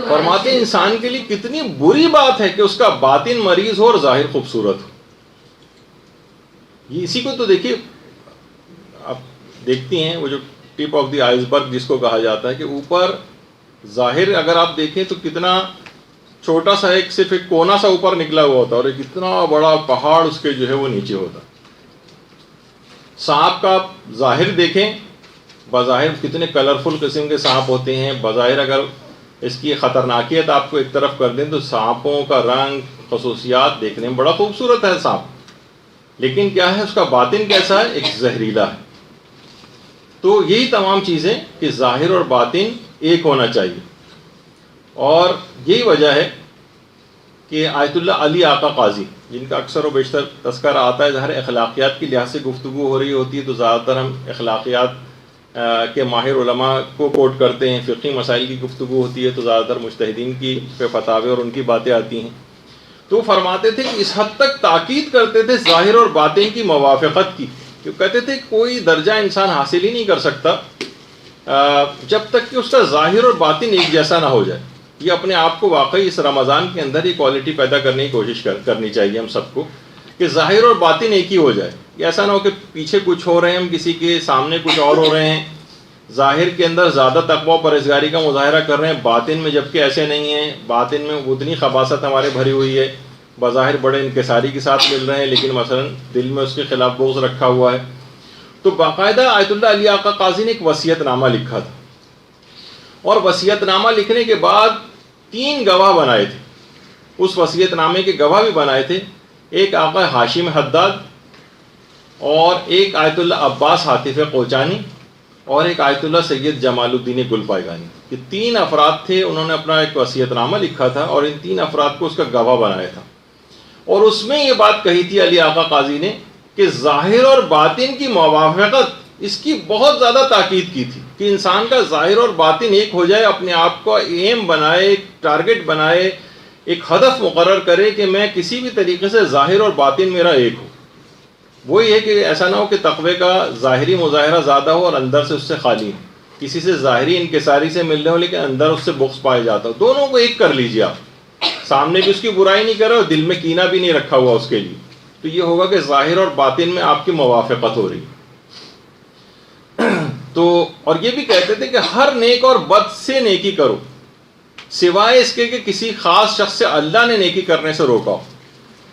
فرماتے ہیں انسان کے لیے کتنی بری بات ہے کہ اس کا باطن مریض ہو اور ظاہر خوبصورت ہو. یہ اسی کو تو دیکھیے، آپ دیکھتی ہیں وہ جو ٹپ آف دی آئس برگ جس کو کہا جاتا ہے، کہ اوپر ظاہر اگر آپ دیکھیں تو کتنا چھوٹا سا صرف ایک کونا سا اوپر نکلا ہوا ہوتا ہے، اور ایک اتنا بڑا پہاڑ اس کے جو ہے وہ نیچے ہوتا ہے. سانپ کا آپ ظاہر دیکھیں، بظاہر کتنے کلرفل قسم کے سانپ ہوتے ہیں. بظاہر اگر اس کی خطرناکیت آپ کو ایک طرف کر دیں تو سانپوں کا رنگ، خصوصیات دیکھنے میں بڑا خوبصورت ہے سانپ، لیکن کیا ہے اس کا باطن کیسا ہے؟ ایک زہریلا ہے. تو یہی تمام چیزیں کہ ظاہر اور باطن ایک ہونا چاہیے. اور یہی وجہ ہے کہ آیت اللہ علی آقا قاضی، جن کا اکثر و بیشتر تذکرہ آتا ہے، ظاہر اخلاقیات کی لحاظ سے گفتگو ہو رہی ہوتی ہے تو زیادہ تر ہم اخلاقیات کے ماہر علماء کو کوٹ کرتے ہیں. فقہی مسائل کی گفتگو ہوتی ہے تو زیادہ تر مجتہدین کی پہ فتاوے اور ان کی باتیں آتی ہیں. تو فرماتے تھے کہ اس حد تک تاکید کرتے تھے ظاہر اور باطن کی موافقت کی، کہ کہتے تھے کوئی درجہ انسان حاصل ہی نہیں کر سکتا جب تک کہ اس کا ظاہر اور باطن ایک جیسا نہ ہو جائے. یہ اپنے آپ کو واقعی اس رمضان کے اندر یہ کوالٹی پیدا کرنے کی کوشش کرنی چاہیے ہم سب کو، کہ ظاہر اور باطن ایک ہی ہو جائے. ایسا نہ ہو کہ پیچھے کچھ ہو رہے ہیں ہم کسی کے، سامنے کچھ اور ہو رہے ہیں. ظاہر کے اندر زیادہ تقویٰ و پرہیزگاری کا مظاہرہ کر رہے ہیں، باطن میں جبکہ ایسے نہیں ہیں. باطن میں اتنی خباثت ہمارے بھری ہوئی ہے، بظاہر بڑے انکساری کے ساتھ مل رہے ہیں لیکن مثلا دل میں اس کے خلاف بغض رکھا ہوا ہے. تو باقاعدہ آیت اللہ علی آقا قاضی نے ایک وصیت نامہ لکھا تھا، اور وصیت نامہ لکھنے کے بعد 3 گواہ بنائے تھے. اس وصیت نامے کے گواہ بھی بنائے تھے، ایک آقا ہاشم حداد، اور ایک آیت اللہ عباس حاطف کوچانی، اور ایک آیت اللہ سید جمال الدین گل پائگانی. یہ 3 افراد تھے، انہوں نے اپنا ایک وصیت نامہ لکھا تھا اور ان 3 افراد کو اس کا گواہ بنایا تھا. اور اس میں یہ بات کہی تھی علی آقا قاضی نے کہ ظاہر اور باطن کی موافقت، اس کی بہت زیادہ تاکید کی تھی کہ انسان کا ظاہر اور باطن ایک ہو جائے، اپنے آپ کو ایم بنائے، ایک ٹارگٹ بنائے، ایک ہدف مقرر کرے کہ میں کسی بھی طریقے سے ظاہر اور باطن میرا ایک ہو. وہی ہے کہ ایسا نہ ہو کہ تقوی کا ظاہری مظاہرہ زیادہ ہو اور اندر سے اس سے خالی ہو. کسی سے ظاہری انکساری سے مل رہے ہو لیکن اندر اس سے بغض پایا جاتا ہو. دونوں کو ایک کر لیجیے آپ، سامنے بھی اس کی برائی نہیں کر رہے اور دل میں کینہ بھی نہیں رکھا ہوا اس کے لیے. تو یہ ہوگا کہ ظاہر اور باطن میں آپ کی موافقت ہو رہی. تو اور یہ بھی کہتے تھے کہ ہر نیک اور بد سے نیکی کرو، سوائے اس کے کہ کسی خاص شخص سے اللہ نے نیکی کرنے سے روکا ہو.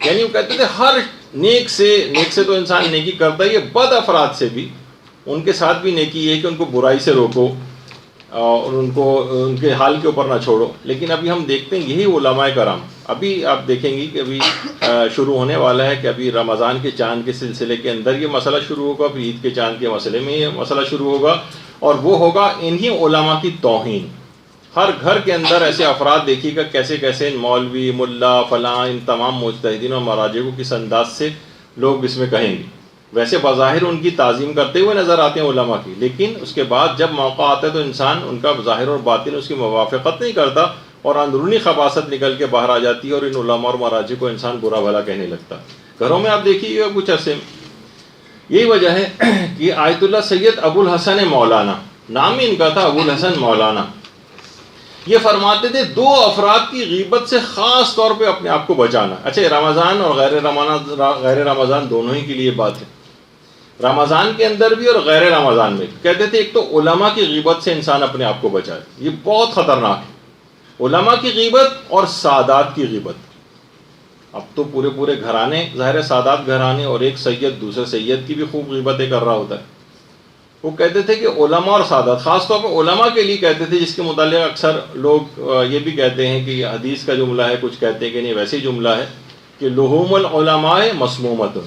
یعنی وہ کہتے تھے ہر نیک سے تو انسان نیکی کرتا ہی ہے، بد افراد سے بھی، ان کے ساتھ بھی نیکی ہے کہ ان کو برائی سے روکو اور ان کو ان کے حال کے اوپر نہ چھوڑو. لیکن ابھی ہم دیکھتے ہیں یہی علماء کرام، ابھی آپ دیکھیں گی کہ ابھی شروع ہونے والا ہے کہ ابھی رمضان کے چاند کے سلسلے کے اندر یہ مسئلہ شروع ہوگا، پھر عید کے چاند کے مسئلے میں یہ مسئلہ شروع ہوگا، اور وہ ہوگا انہی علماء کی توہین. ہر گھر کے اندر ایسے افراد دیکھیے گا کیسے کیسے مولوی، ملا، فلاں، ان تمام مجتہدین اور مراجع کو کس انداز سے لوگ اس میں کہیں گے. ویسے بظاہر ان کی تعظیم کرتے ہوئے نظر آتے ہیں علماء کی، لیکن اس کے بعد جب موقع آتا ہے تو انسان ان کا ظاہر اور باطن اس کی موافقت نہیں کرتا اور اندرونی خباثت نکل کے باہر آ جاتی ہے اور ان علماء اور مراجع کو انسان برا بھلا کہنے لگتا. گھروں میں آپ دیکھیے گا کچھ عرصے میں. یہی وجہ ہے کہ آیت اللہ سید ابو الحسن مولانا، نام ہی ان کا تھا ابو الحسن مولانا، یہ فرماتے تھے 2 افراد کی غیبت سے خاص طور پہ اپنے آپ کو بچانا. اچھا، رمضان اور غیر رمضان دونوں ہی کے لیے بات ہے، رمضان کے اندر بھی اور غیر رمضان میں بھی. کہتے تھے ایک تو علماء کی غیبت سے انسان اپنے آپ کو بچائے، یہ بہت خطرناک ہے. علماء کی غیبت اور سادات کی غیبت. اب تو پورے گھرانے، ظاہر سادات گھرانے، اور ایک سید دوسرے سید کی بھی خوب غیبتیں کر رہا ہوتا ہے. وہ کہتے تھے کہ علماء اور سادات، خاص طور پر علماء کے لیے کہتے تھے، جس کے متعلق اکثر لوگ یہ بھی کہتے ہیں کہ یہ حدیث کا جملہ ہے، کچھ کہتے ہیں کہ نہیں ویسے ہی جملہ ہے کہ لحوم العلماء مسمومۃ،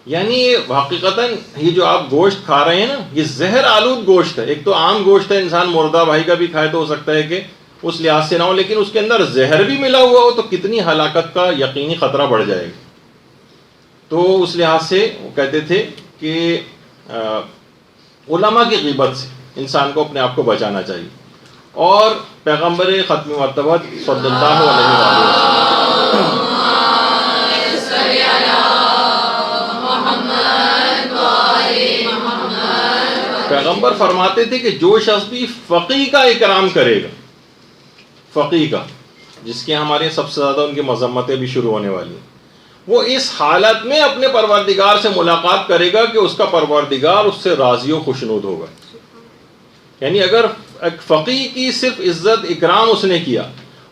یعنی یہ حقیقتاً یہ جو آپ گوشت کھا رہے ہیں نا، یہ زہر آلود گوشت ہے. ایک تو عام گوشت ہے، انسان مردہ بھائی کا بھی کھائے تو ہو سکتا ہے کہ اس لحاظ سے نہ ہو، لیکن اس کے اندر زہر بھی ملا ہوا ہو تو کتنی ہلاکت کا یقینی خطرہ بڑھ جائے گا۔ تو اس لحاظ سے وہ کہتے تھے کہ علماء کی غیبت سے انسان کو اپنے آپ کو بچانا چاہیے، اور پیغمبر ختم مرتبہ صلی اللہ علیہ وسلم پیغمبر فرماتے تھے کہ جو شخص بھی فقیہ کا اکرام کرے گا، فقیہ کا جس کے ہمارے سب سے زیادہ ان کی مذمتیں بھی شروع ہونے والی ہیں، وہ اس حالت میں اپنے پروردگار سے ملاقات کرے گا کہ اس کا پروردگار اس سے راضی و خوشنود ہوگا۔ یعنی اگر ایک فقیہ کی صرف عزت اکرام اس نے کیا،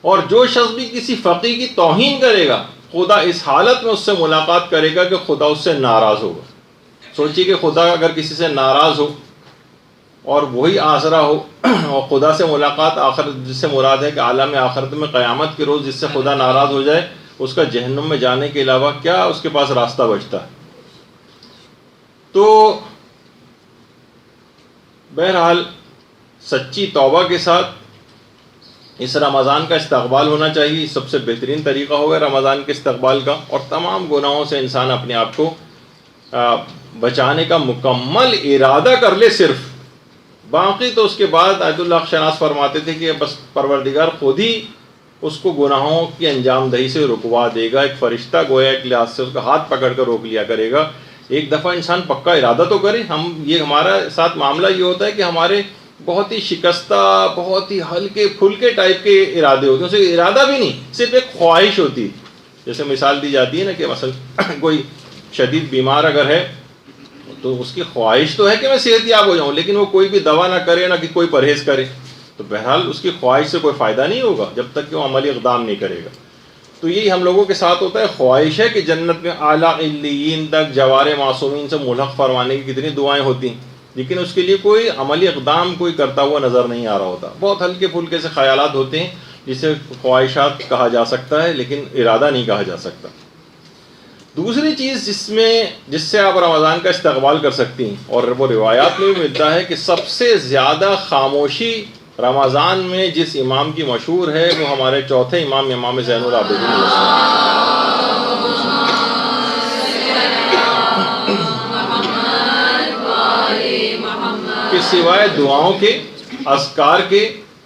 اور جو شخص بھی کسی فقیہ کی توہین کرے گا، خدا اس حالت میں اس سے ملاقات کرے گا کہ خدا اس سے ناراض ہوگا۔ سوچیے کہ خدا اگر کسی سے ناراض ہو اور وہی آسرا ہو، اور خدا سے ملاقات آخرت جس سے مراد ہے کہ عالم آخرت میں قیامت کے روز جس سے خدا ناراض ہو جائے، اس کا جہنم میں جانے کے علاوہ کیا اس کے پاس راستہ بچتا ہے؟ تو بہرحال سچی توبہ کے ساتھ اس رمضان کا استقبال ہونا چاہیے۔ سب سے بہترین طریقہ ہوگا رمضان کے استقبال کا، اور تمام گناہوں سے انسان اپنے آپ کو بچانے کا مکمل ارادہ کر لے صرف، باقی تو اس کے بعد آیت اللہ شناس فرماتے تھے کہ بس پروردگار خود ہی اس کو گناہوں کی انجام دہی سے رکوا دے گا۔ ایک فرشتہ گویا ایک لحاظ سے اس کا ہاتھ پکڑ کر روک لیا کرے گا۔ ایک دفعہ انسان پکا ارادہ تو کرے۔ ہمارا ساتھ معاملہ یہ ہوتا ہے کہ ہمارے بہت ہی شکستہ، بہت ہی ہلکے پھلکے ٹائپ کے ارادے ہوتے ہیں، اسے ارادہ بھی نہیں، صرف ایک خواہش ہوتی ہے۔ جیسے مثال دی جاتی ہے نا کہ مثلا کوئی شدید بیمار اگر ہے تو اس کی خواہش تو ہے کہ میں صحت یاب ہو جاؤں، لیکن وہ کوئی بھی دوا نہ کرے، نہ کہ کوئی پرہیز کرے، تو بہرحال اس کی خواہش سے کوئی فائدہ نہیں ہوگا جب تک کہ وہ عملی اقدام نہیں کرے گا۔ تو یہی ہم لوگوں کے ساتھ ہوتا ہے، خواہش ہے کہ جنت میں اعلیٰ علیین تک جوار معصومین سے ملحق فرمانے کی کتنی دعائیں ہوتی ہیں، لیکن اس کے لیے کوئی عملی اقدام کوئی کرتا ہوا نظر نہیں آ رہا ہوتا۔ بہت ہلکے پھلکے سے خیالات ہوتے ہیں جسے خواہشات کہا جا سکتا ہے، لیکن ارادہ نہیں کہا جا سکتا۔ دوسری چیز جس سے آپ رمضان کا استقبال کر سکتی ہیں، اور وہ روایات میں بھی ملتا ہے کہ سب سے زیادہ خاموشی رمضان میں جس امام کی مشہور ہے وہ ہمارے چوتھے امام، امام زین العابدین کہ سوائے دعاؤں کے، اذکار کے،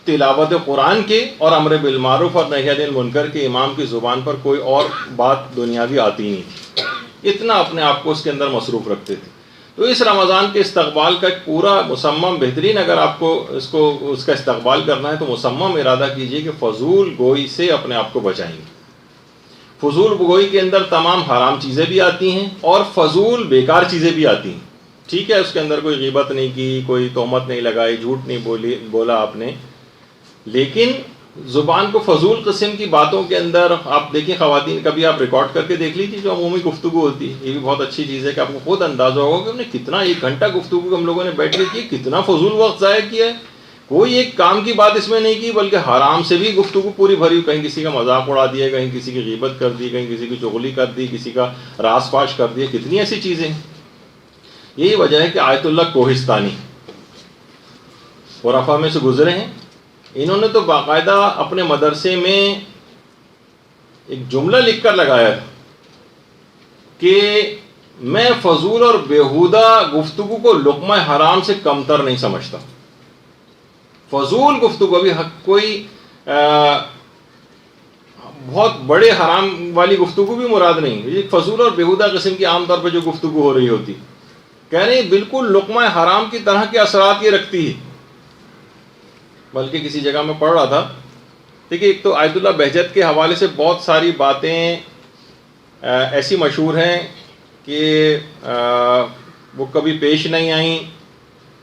تلاوت قرآن کے اور امر بالمعروف اور نہی عن المنکر کے امام کی زبان پر کوئی اور بات دنیاوی آتی نہیں تھی، اتنا اپنے آپ کو اس کے اندر مصروف رکھتے تھے۔ تو اس رمضان کے استقبال کا ایک پورا مصمم بہترین، اگر آپ کو اس کا استقبال کرنا ہے تو مصمم ارادہ کیجئے کہ فضول گوئی سے اپنے آپ کو بچائیں گے۔ فضول گوئی کے اندر تمام حرام چیزیں بھی آتی ہیں اور فضول بیکار چیزیں بھی آتی ہیں، ٹھیک ہے، اس کے اندر کوئی غیبت نہیں کی، کوئی تہمت نہیں لگائی، جھوٹ نہیں بولا آپ نے، لیکن زبان کو فضول قسم کی باتوں کے اندر آپ دیکھیں، خواتین کبھی آپ ریکارڈ کر کے دیکھ لیجیے جو عمومی گفتگو ہوتی ہے، یہ بھی بہت اچھی چیز ہے کہ آپ کو خود اندازہ ہوگا کہ ہم نے کتنا 1 گھنٹہ گفتگو ہم لوگوں نے بیٹھ کے کی، کتنا فضول وقت ضائع کیا ہے، کوئی ایک کام کی بات اس میں نہیں کی بلکہ حرام سے بھی گفتگو پوری بھری ہوئی، کہیں کسی کا مذاق اڑا دیا، کہیں کسی کی غیبت کر دی، کہیں کسی کی چغلی کر دی، کسی کا راز فاش کر دیا، کتنی ایسی چیزیں ہیں۔ یہی وجہ ہے کہ آیت اللہ کوہستانی خرافہ میں سے گزرے ہیں، انہوں نے تو باقاعدہ اپنے مدرسے میں ایک جملہ لکھ کر لگایا تھا کہ میں فضول اور بیہودہ گفتگو کو لقمہ حرام سے کمتر نہیں سمجھتا۔ فضول گفتگو، ابھی کوئی بہت بڑے حرام والی گفتگو بھی مراد نہیں، یہ فضول اور بیہودہ قسم کی عام طور پہ جو گفتگو ہو رہی ہوتی، کہہ رہے ہیں بالکل لقمہ حرام کی طرح کے اثرات یہ رکھتی ہے۔ بلکہ کسی جگہ میں پڑھ رہا تھا، دیکھیے ایک تو آیت اللہ بہجت کے حوالے سے بہت ساری باتیں ایسی مشہور ہیں کہ وہ کبھی پیش نہیں آئیں،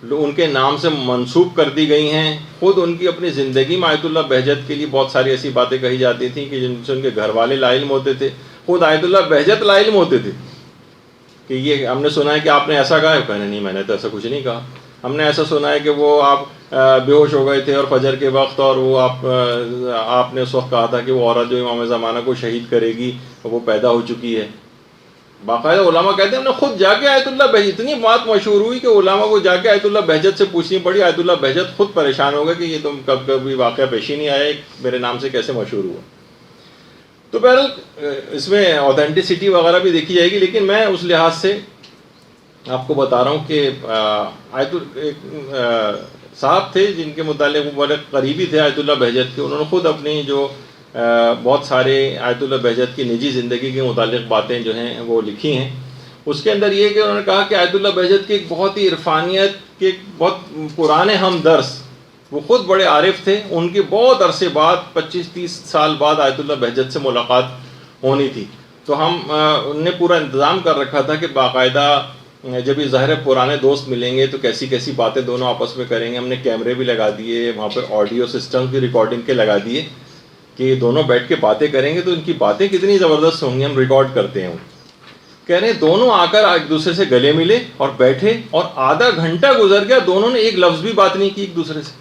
ان کے نام سے منسوب کر دی گئی ہیں۔ خود ان کی اپنی زندگی میں آیت اللہ بہجت کے لیے بہت ساری ایسی باتیں کہی جاتی تھیں کہ جن سے ان کے گھر والے لا علم ہوتے تھے، خود آیت اللہ بہجت لا علم ہوتے تھے کہ یہ ہم نے سنا ہے کہ آپ نے ایسا کہا ہے، کہنے نہیں میں نے تو ایسا کچھ نہیں کہا، ہم نے ایسا سنا ہے کہ وہ آپ بے ہوش ہو گئے تھے اور فجر کے وقت، اور وہ آپ نے اس وقت کہا تھا کہ وہ عورت جو امام زمانہ کو شہید کرے گی وہ پیدا ہو چکی ہے۔ باقاعدہ علماء کہتے ہیں ہم نے خود جا کے آیت اللہ بہجت، اتنی بات مشہور ہوئی کہ علماء کو جا کے آیت اللہ بہجت سے پوچھنی پڑی. آیت اللہ بہجت خود پریشان ہو گئے کہ یہ تم کبھی واقعہ پیش ہی نہیں آیا، میرے نام سے کیسے مشہور ہوا. تو بہرحال اس میں اوتھینٹسٹی وغیرہ بھی دیکھی جائے گی، لیکن میں اس لحاظ سے آپ کو بتا رہا ہوں کہ صاحب تھے جن کے متعلق وہ بڑے قریبی تھے آیت اللہ بہجت کے، انہوں نے خود اپنی جو بہت سارے آیت اللہ بہجت کی نجی زندگی کے متعلق باتیں جو ہیں وہ لکھی ہیں. اس کے اندر یہ کہ انہوں نے کہا کہ آیت اللہ بہجت کے ایک بہت ہی عرفانیت کے ایک بہت پرانے ہمدرس، وہ خود بڑے عارف تھے، ان کے بہت عرصے بعد 25-30 سال بعد آیت اللہ بہجت سے ملاقات ہونی تھی. تو ان نے پورا انتظام کر رکھا تھا کہ باقاعدہ جب یہ ظاہر پرانے دوست ملیں گے تو کیسی کیسی باتیں دونوں آپس میں کریں گے. ہم نے کیمرے بھی لگا دیے وہاں پر، آڈیو سسٹم بھی ریکارڈنگ کے لگا دیے کہ یہ دونوں بیٹھ کے باتیں کریں گے تو ان کی باتیں کتنی زبردست ہوں گی. ہم ریکارڈ کرتے ہیں. کہہ رہے ہیں دونوں آ کر ایک دوسرے سے گلے ملے اور بیٹھے، اور آدھا گھنٹہ گزر گیا، دونوں نے ایک لفظ بھی بات نہیں کی ایک دوسرے سے.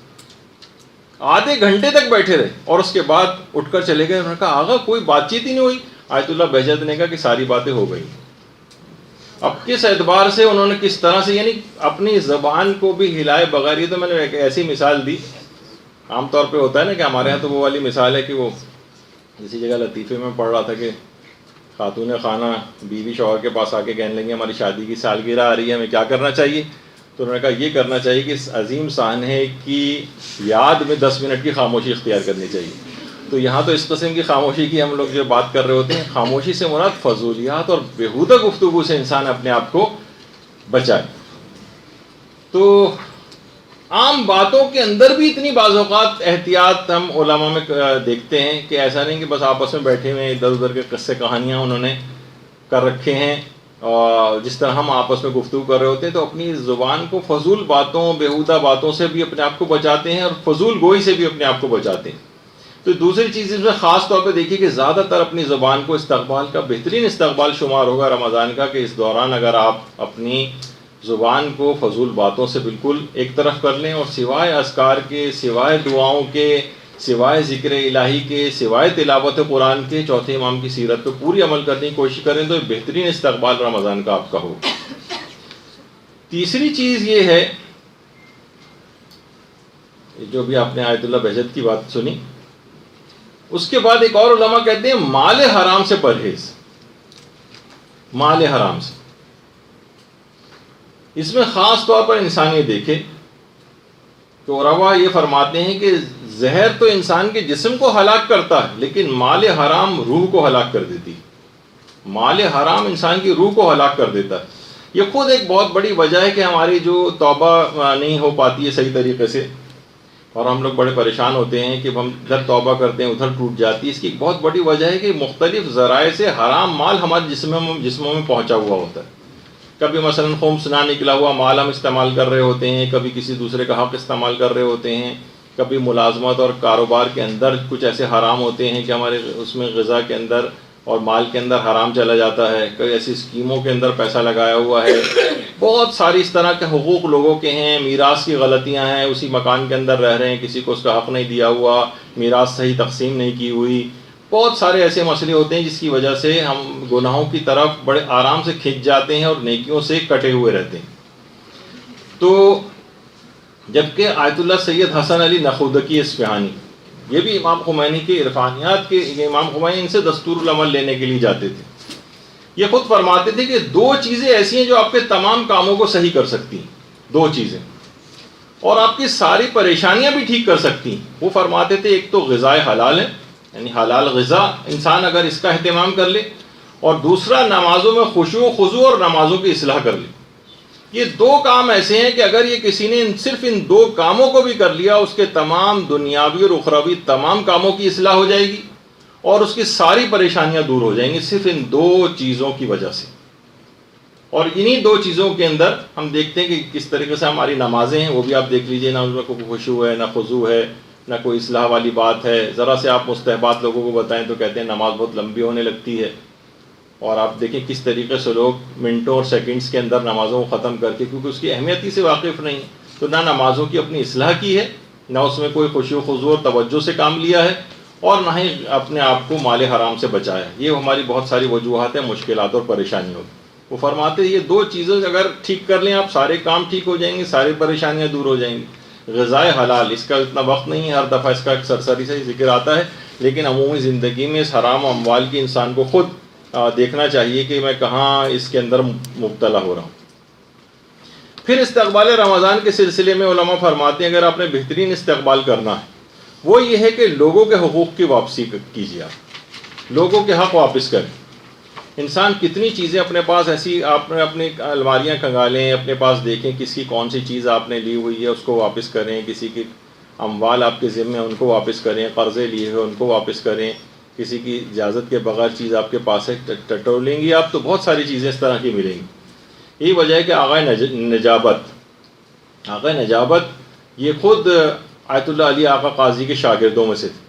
آدھے گھنٹے تک بیٹھے رہے اور اس کے بعد اٹھ کر چلے گئے. انہوں نے کہا آغا کوئی بات چیت ہی نہیں ہوئی. آیت اللہ بہجت نے کہا کہ ساری باتیں ہو گئی. اب کس اعتبار سے انہوں نے کس طرح سے، یعنی اپنی زبان کو بھی ہلائے بغیر. یہ تو میں نے ایک ایسی مثال دی، عام طور پہ ہوتا ہے نا کہ ہمارے ہاں تو وہ والی مثال ہے کہ وہ اسی جگہ لطیفے میں پڑھ رہا تھا کہ خاتون خانہ بیوی شوہر کے پاس آ کے کہنے لگی ہماری شادی کی سالگرہ آ رہی ہے، ہمیں کیا کرنا چاہیے؟ تو انہوں نے کہا یہ کرنا چاہیے کہ اس عظیم سانحے کی یاد میں 10 منٹ کی خاموشی اختیار کرنی چاہیے. تو یہاں تو اس قسم کی خاموشی کی ہم لوگ جو بات کر رہے ہوتے ہیں، خاموشی سے مراد فضولیات اور بیہودہ گفتگو سے انسان اپنے آپ کو بچائے. تو عام باتوں کے اندر بھی اتنی بعض اوقات احتیاط ہم علماء میں دیکھتے ہیں کہ ایسا نہیں کہ بس آپس میں بیٹھے ہوئے ادھر ادھر کے قصے کہانیاں انہوں نے کر رکھے ہیں، اور جس طرح ہم آپس میں گفتگو کر رہے ہوتے ہیں تو اپنی زبان کو فضول باتوں بیہودہ باتوں سے بھی اپنے آپ کو بچاتے ہیں اور فضول گوئی سے بھی اپنے آپ کو بچاتے ہیں. تو دوسری چیز اس میں خاص طور پہ دیکھیے کہ زیادہ تر اپنی زبان کو استقبال کا بہترین استقبال شمار ہوگا رمضان کا، کہ اس دوران اگر آپ اپنی زبان کو فضول باتوں سے بالکل ایک طرف کر لیں اور سوائے اذکار کے، سوائے دعاؤں کے، سوائے ذکر الہی کے، سوائے تلاوت قرآن کے چوتھے امام کی سیرت پہ پوری عمل کرنے کی کوشش کریں تو بہترین استقبال رمضان کا آپ کا ہو. تیسری چیز یہ ہے، جو بھی آپ نے آیت اللہ بہجت کی بات سنی، اس کے بعد ایک اور علماء کہتے ہیں مال حرام سے پرہیز. مال حرام سے، اس میں خاص طور پر انسان یہ دیکھے کہ علماء یہ فرماتے ہیں کہ زہر تو انسان کے جسم کو ہلاک کرتا ہے لیکن مال حرام روح کو ہلاک کر دیتی. مال حرام انسان کی روح کو ہلاک کر دیتا ہے. یہ خود ایک بہت بڑی وجہ ہے کہ ہماری جو توبہ نہیں ہو پاتی ہے صحیح طریقے سے، اور ہم لوگ بڑے پریشان ہوتے ہیں کہ ہم ادھر توبہ کرتے ہیں ادھر ٹوٹ جاتی ہے. اس کی ایک بہت بڑی وجہ ہے کہ مختلف ذرائع سے حرام مال ہمارے جسموں میں پہنچا ہوا ہوتا ہے. کبھی مثلا خمس نہ نکلا ہوا مال ہم استعمال کر رہے ہوتے ہیں، کبھی کسی دوسرے کا حق استعمال کر رہے ہوتے ہیں، کبھی ملازمت اور کاروبار کے اندر کچھ ایسے حرام ہوتے ہیں کہ ہمارے اس میں غذا کے اندر اور مال کے اندر حرام چلا جاتا ہے. کئی ایسی اسکیموں کے اندر پیسہ لگایا ہوا ہے. بہت ساری اس طرح کے حقوق لوگوں کے ہیں. میراث کی غلطیاں ہیں، اسی مکان کے اندر رہ رہے ہیں، کسی کو اس کا حق نہیں دیا ہوا، میراث صحیح تقسیم نہیں کی ہوئی. بہت سارے ایسے مسئلے ہوتے ہیں جس کی وجہ سے ہم گناہوں کی طرف بڑے آرام سے کھنچ جاتے ہیں اور نیکیوں سے کٹے ہوئے رہتے ہیں. تو جبکہ آیت اللہ سید حسن علی نخودکی اصفہانی، یہ بھی امام خمینی کے عرفانیات کے، امام خمینی ان سے دستور العمل لینے کے لیے جاتے تھے. یہ خود فرماتے تھے کہ 2 چیزیں ایسی ہیں جو آپ کے تمام کاموں کو صحیح کر سکتی ہیں. 2 چیزیں، اور آپ کی ساری پریشانیاں بھی ٹھیک کر سکتی ہیں. وہ فرماتے تھے ایک تو غذائے حلال ہے، یعنی حلال غذا انسان اگر اس کا اہتمام کر لے، اور دوسرا نمازوں میں خشوع و خضوع اور نمازوں کی اصلاح کر لے. یہ 2 کام ایسے ہیں کہ اگر یہ کسی نے صرف ان 2 کاموں کو بھی کر لیا، اس کے تمام دنیاوی اور اخروی تمام کاموں کی اصلاح ہو جائے گی اور اس کی ساری پریشانیاں دور ہو جائیں گی صرف ان 2 چیزوں کی وجہ سے. اور انہی 2 چیزوں کے اندر ہم دیکھتے ہیں کہ کس طریقے سے ہماری نمازیں ہیں، وہ بھی آپ دیکھ لیجئے، نہ اس میں کوئی خشوع ہے، نہ خضوع ہے، نہ کوئی اصلاح والی بات ہے. ذرا سے آپ مستحبات لوگوں کو بتائیں تو کہتے ہیں نماز بہت لمبی ہونے لگتی ہے. اور آپ دیکھیں کس طریقے سے لوگ منٹوں اور سیکنڈز کے اندر نمازوں کو ختم کر کے، کیونکہ اس کی اہمیت ہی سے واقف نہیں، تو نہ نمازوں کی اپنی اصلاح کی ہے، نہ اس میں کوئی خشوع و خضوع اور توجہ سے کام لیا ہے، اور نہ ہی اپنے آپ کو مال حرام سے بچایا. یہ ہماری بہت ساری وجوہات ہیں مشکلات اور پریشانیوں کی. وہ فرماتے ہیں یہ دو چیزیں اگر ٹھیک کر لیں آپ، سارے کام ٹھیک ہو جائیں گے، ساری پریشانیاں دور ہو جائیں گی. غذائے حلال، اس کا اتنا وقت نہیں ہے، ہر دفعہ اس کا ایک سرسری سے ذکر آتا ہے، لیکن عمومی زندگی میں اس حرام اموال کی انسان کو خود دیکھنا چاہیے کہ میں کہاں اس کے اندر مبتلا ہو رہا ہوں. پھر استقبال رمضان کے سلسلے میں علماء فرماتے ہیں اگر آپ نے بہترین استقبال کرنا ہے وہ یہ ہے کہ لوگوں کے حقوق کی واپسی کیجیے. آپ لوگوں کے حق واپس کریں. انسان کتنی چیزیں اپنے پاس ایسی، آپ نے اپنی الماریاں کھنگالیں، اپنے پاس دیکھیں کس کی کون سی چیز آپ نے لی ہوئی ہے اس کو واپس کریں، کسی کی اموال آپ کے ذمے ان کو واپس کریں، قرضے لیے ہوئے ان کو واپس کریں، کسی کی اجازت کے بغیر چیز آپ کے پاس ہے ٹٹولیں گی آپ تو بہت ساری چیزیں اس طرح کی ملیں گی. یہی وجہ ہے کہ آقا نجابت یہ خود آیت اللہ علی آقا قاضی کے شاگردوں میں سے تھے.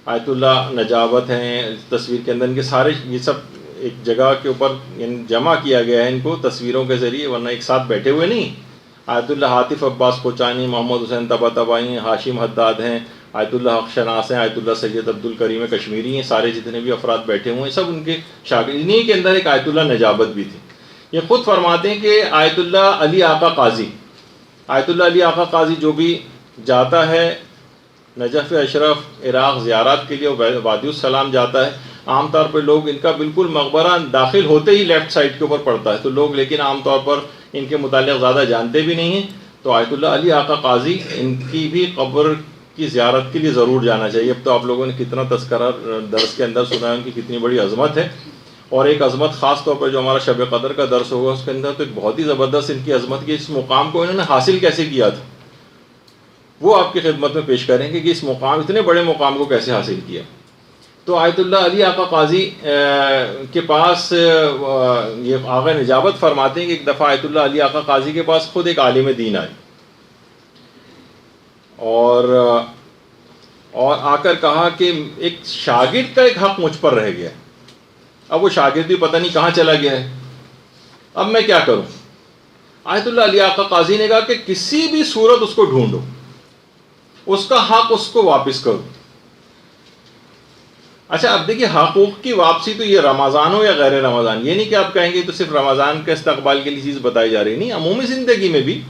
آیت اللہ نجابت ہیں تصویر کے اندر، ان کے سارے یہ سب ایک جگہ کے اوپر جمع کیا گیا ہے ان کو تصویروں کے ذریعے، ورنہ ایک ساتھ بیٹھے ہوئے نہیں. آیت اللہ عاطف عباس کوچانی، محمد حسین طباطبائی، ہاشم حداد ہیں، آیت اللہ حق شناس ہیں، آیت اللہ سید عبدالکریم کشمیری ہیں، سارے جتنے بھی افراد بیٹھے ہوئے ہیں سب ان کے شاگرد. انہیں کے اندر ایک آیت اللہ نجابت بھی تھی. یہ خود فرماتے ہیں کہ آیت اللہ علی آقا قاضی، آیت اللہ علی آقا قاضی جو بھی جاتا ہے نجف اشرف عراق زیارات کے لیے، وادی السلام جاتا ہے، عام طور پہ لوگ ان کا بالکل مقبرہ داخل ہوتے ہی لیفٹ سائڈ کے اوپر پڑتا ہے، تو لوگ لیکن عام طور پر ان کے متعلق زیادہ جانتے بھی نہیں ہیں. تو آیت اللہ علی آقا قاضی ان کی بھی قبر کی زیارت کے لیے ضرور جانا چاہیے. اب تو آپ لوگوں نے کتنا تذکرہ درس کے اندر سنا ہے ان کی کتنی بڑی عظمت ہے. اور ایک عظمت خاص طور پر جو ہمارا شب قدر کا درس ہوگا اس کے اندر تو ایک بہت ہی زبردست ان کی عظمت کی، اس مقام کو انہوں نے حاصل کیسے کیا تھا وہ آپ کی خدمت میں پیش کریں گے کہ اس مقام، اتنے بڑے مقام کو کیسے حاصل کیا. تو آیت اللہ علی آقا قاضی کے پاس یہ آقا نجابت فرماتے ہیں کہ ایک دفعہ آیت اللہ علی آقا قاضی کے پاس خود ایک عالم دین آئے اور آ کر کہا کہ ایک شاگرد کا ایک حق مجھ پر رہ گیا. اب وہ شاگرد بھی پتہ نہیں کہاں چلا گیا ہے، اب میں کیا کروں. آیت اللہ علی آقا قاضی نے کہا کہ کسی بھی صورت اس کو ڈھونڈو، اس کا حق اس کو واپس کرو. اچھا اب دیکھیے حقوق کی واپسی تو یہ رمضان ہو یا غیر رمضان، یہ نہیں کہ آپ کہیں گے تو صرف رمضان کے استقبال کے لیے چیز بتائی جا رہی، نہیں، عمومی زندگی میں بھی.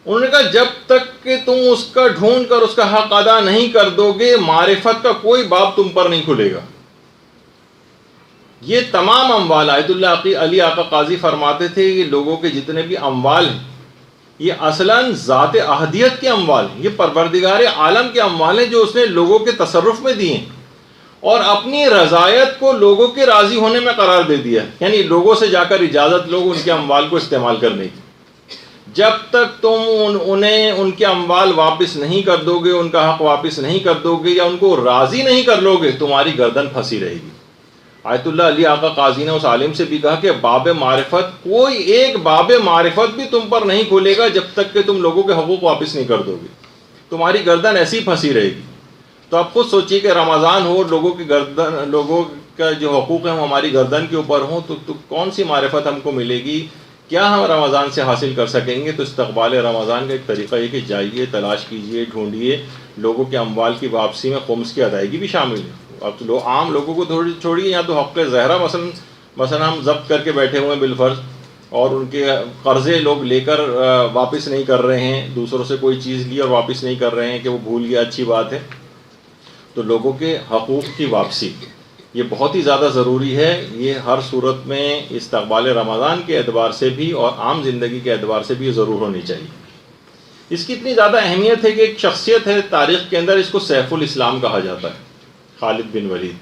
انہوں نے کہا جب تک کہ تم اس کا ڈھونڈ کر اس کا حق ادا نہیں کر دو گے معرفت کا کوئی باب تم پر نہیں کھلے گا. یہ تمام اموال، آیت اللہ علی آقا قاضی فرماتے تھے کہ لوگوں کے جتنے بھی اموال ہیں یہ اصلاً ذات احدیت کے اموال ہیں، یہ پروردگار عالم کے اموال ہیں جو اس نے لوگوں کے تصرف میں دیے ہیں اور اپنی رضایت کو لوگوں کے راضی ہونے میں قرار دے دیا ہے. یعنی لوگوں سے جا کر اجازت لوگ ان کے اموال کو استعمال کرنے کی. جب تک تم انہیں ان کے اموال واپس نہیں کر دو گے، ان کا حق واپس نہیں کر دو گے یا ان کو راضی نہیں کر لو گے، تمہاری گردن پھنسی رہے گی. آیت اللہ علی آقا قاضی نے اس عالم سے بھی کہا کہ باب معرفت، کوئی ایک باب معرفت بھی تم پر نہیں کھولے گا جب تک کہ تم لوگوں کے حقوق واپس نہیں کر دو گے، تمہاری گردن ایسی پھنسی رہے گی. تو آپ خود سوچیے کہ رمضان ہو، لوگوں کا جو حقوق ہیں وہ ہماری گردن کے اوپر ہوں تو کون سی معرفت ہم کو ملے گی، کیا ہم رمضان سے حاصل کر سکیں گے. تو استقبال رمضان کا ایک طریقہ یہ کہ جائیے، تلاش کیجیے، ڈھونڈیے. لوگوں کے اموال کی واپسی میں خمس کی ادائیگی بھی شامل ہے. اب تو عام لوگوں کو تھوڑی چھوڑیے، یا تو حق زہرہ مثلا ہم ضبط کر کے بیٹھے ہوئے ہیں بالفرض اور ان کے قرضے لوگ لے کر واپس نہیں کر رہے ہیں، دوسروں سے کوئی چیز لی اور واپس نہیں کر رہے ہیں کہ وہ بھول گیا، اچھی بات ہے. تو لوگوں کے حقوق کی واپسی یہ بہت ہی زیادہ ضروری ہے. یہ ہر صورت میں استقبال رمضان کے اعتبار سے بھی اور عام زندگی کے اعتبار سے بھی یہ ضرور ہونی چاہیے. اس کی اتنی زیادہ اہمیت ہے کہ ایک شخصیت ہے تاریخ کے اندر، اس کو سیف الاسلام کہا جاتا ہے، خالد بن ولید.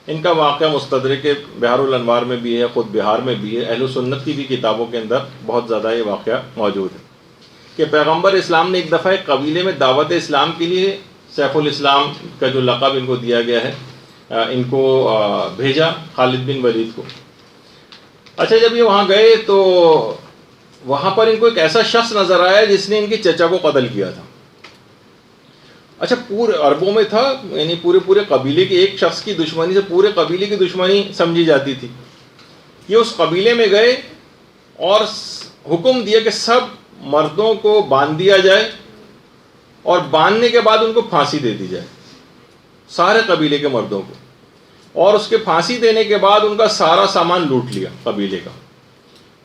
ان کا واقعہ مستدرک بحار الانوار میں بھی ہے، خود بہار میں بھی ہے، اہل سنت کی بھی کتابوں کے اندر بہت زیادہ یہ واقعہ موجود ہے کہ پیغمبر اسلام نے ایک دفعہ ایک قبیلے میں دعوت اسلام کے لیے سیف الاسلام کا جو لقب ان کو دیا گیا ہے ان کو بھیجا، خالد بن ولید کو. اچھا جب یہ وہاں گئے تو وہاں پر ان کو ایک ایسا شخص نظر آیا جس نے ان کے چچا کو قتل کیا تھا. اچھا پورے عربوں میں تھا، یعنی پورے قبیلے کے ایک شخص کی دشمنی سے پورے قبیلے کی دشمنی سمجھی جاتی تھی. یہ اس قبیلے میں گئے اور حکم دیا کہ سب مردوں کو باندھ دیا جائے اور باندھنے کے بعد ان کو پھانسی دے دی جائے، سارے قبیلے کے مردوں کو، اور اس کے پھانسی دینے کے بعد ان کا سارا سامان لوٹ لیا قبیلے کا۔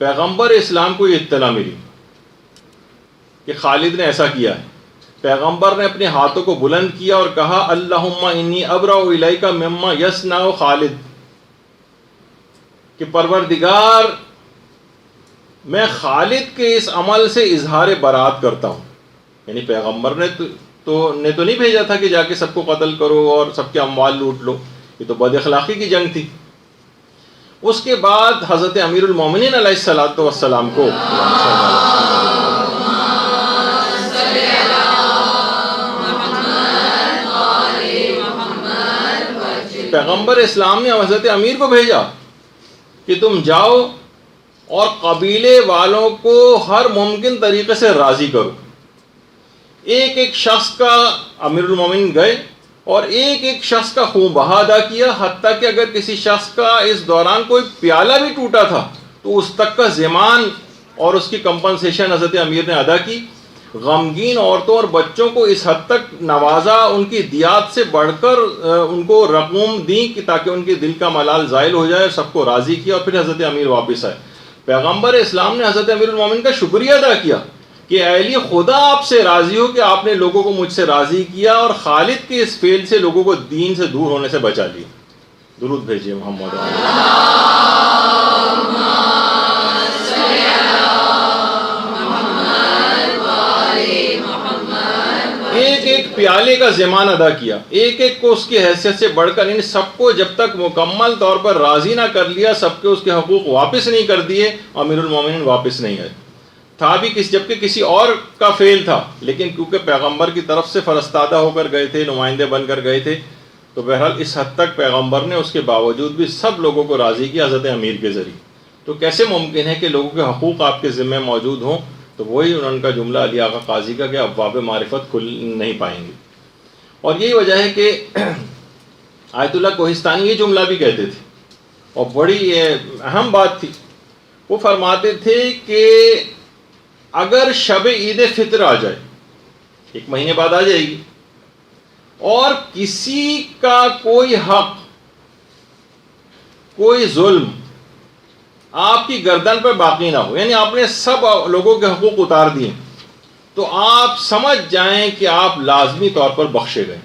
پیغمبر اسلام کو یہ اطلاع ملی کہ خالد نے ایسا کیا ہے۔ پیغمبر نے اپنے ہاتھوں کو بلند کیا اور کہا اللہم انی ابرأ الیک مما یصنع خالد، کہ پروردگار میں خالد کے اس عمل سے اظہار برات کرتا ہوں۔ یعنی پیغمبر نے تو نہیں بھیجا تھا کہ جا کے سب کو قتل کرو اور سب کے اموال لوٹ لو، یہ تو بد اخلاقی کی جنگ تھی۔ اس کے بعد حضرت امیر المومنین علیہ الصلوۃ والسلام کو پیغمبر اسلام نے حضرت امیر کو بھیجا کہ تم جاؤ اور قبیلے والوں کو ہر ممکن طریقے سے راضی کرو۔ ایک ایک شخص کا امیر المومنین گئے اور ایک ایک شخص کا خون بہا ادا کیا، حتیٰ کہ اگر کسی شخص کا اس دوران کوئی پیالہ بھی ٹوٹا تھا تو اس تک کا ضمان اور اس کی کمپنسیشن حضرت امیر نے ادا کی۔ غمگین عورتوں اور بچوں کو اس حد تک نوازا، ان کی دیات سے بڑھ کر ان کو رقوم دیں کہ تاکہ ان کے دل کا ملال زائل ہو جائے، سب کو راضی کیا، اور پھر حضرت امیر واپس آئے۔ پیغمبر اسلام نے حضرت امیر المومنین کا شکریہ ادا کیا کہ اے علی، خدا آپ سے راضی ہو کہ آپ نے لوگوں کو مجھ سے راضی کیا اور خالد کے اس فعل سے لوگوں کو دین سے دور ہونے سے بچا لیا۔ درود بھیجیے محمد۔ ایک ایک پیالے کا ضمان ادا کیا، ایک ایک کو اس کی حیثیت سے بڑھ کر، ان سب کو جب تک مکمل طور پر راضی نہ کر لیا، سب کے اس کے حقوق واپس نہیں کر دیے، امیر المومنین واپس نہیں آئے۔ تھا بھی جبکہ کسی اور کا فعل تھا، لیکن کیونکہ پیغمبر کی طرف سے فرستادہ ہو کر گئے تھے، نمائندے بن کر گئے تھے، تو بہرحال اس حد تک پیغمبر نے اس کے باوجود بھی سب لوگوں کو راضی کیا حضرت امیر کے ذریعے۔ تو کیسے ممکن ہے کہ لوگوں کے حقوق آپ کے ذمہ موجود ہوں؟ تو وہی ان کا جملہ علی آقا قاضی کا کہ ابواب معرفت کھل نہیں پائیں گے۔ اور یہی وجہ ہے کہ آیت اللہ کوہستانی یہ جملہ بھی کہتے تھے، اور بڑی اہم بات تھی۔ وہ فرماتے تھے کہ اگر شب عید فطر آ جائے، ایک مہینے بعد آ جائے گی، اور کسی کا کوئی حق، کوئی ظلم آپ کی گردن پر باقی نہ ہو، یعنی آپ نے سب لوگوں کے حقوق اتار دیے، تو آپ سمجھ جائیں کہ آپ لازمی طور پر بخشے گئے۔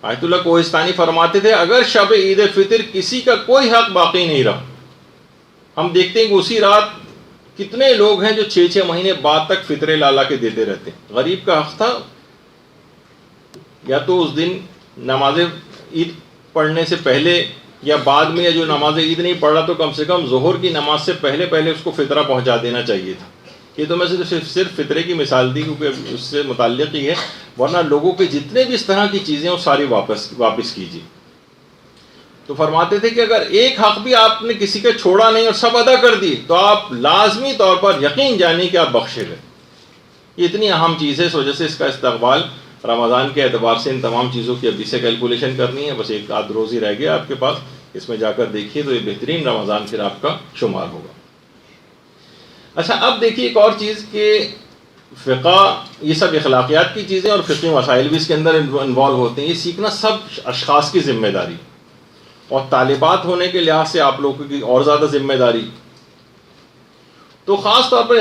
آیت اللہ کوہستانی فرماتے تھے اگر شب عید فطر کسی کا کوئی حق باقی نہیں رہا، ہم دیکھتے ہیں کہ اسی رات کتنے لوگ ہیں جو 6 مہینے بعد تک فطرے لالا کے دیتے رہتے ہیں۔ غریب کا حق تھا، یا تو اس دن نماز عید پڑھنے سے پہلے یا بعد میں، یا جو نماز عید نہیں پڑھ رہا تو کم سے کم ظہر کی نماز سے پہلے اس کو فطرہ پہنچا دینا چاہیے تھا۔ یہ تو میں صرف فطرے کی مثال دی کیونکہ اس سے متعلق ہی ہے، ورنہ لوگوں کے جتنے بھی اس طرح کی چیزیں وہ ساری واپس کیجیے۔ تو فرماتے تھے کہ اگر ایک حق بھی آپ نے کسی کا چھوڑا نہیں اور سب ادا کر دی، تو آپ لازمی طور پر یقین جانیں کہ آپ بخشے گئے۔ یہ اتنی اہم چیز ہے، اس وجہ سے اس کا استقبال رمضان کے اعتبار سے ان تمام چیزوں کی ابھی سے کیلکولیشن کرنی ہے۔ بس ایک آدھ روز ہی رہ گیا آپ کے پاس، اس میں جا کر دیکھیے تو یہ بہترین رمضان پھر آپ کا شمار ہوگا۔ اچھا، اب دیکھیے ایک اور چیز کہ فقہ، یہ سب اخلاقیات کی چیزیں اور فقہی مسائل بھی اس کے اندر انوالو ہوتے ہیں، یہ سیکھنا سب اشخاص کی ذمہ داری، اور طالبات ہونے کے لحاظ سے آپ لوگوں کی اور زیادہ ذمہ داری۔ تو خاص طور پر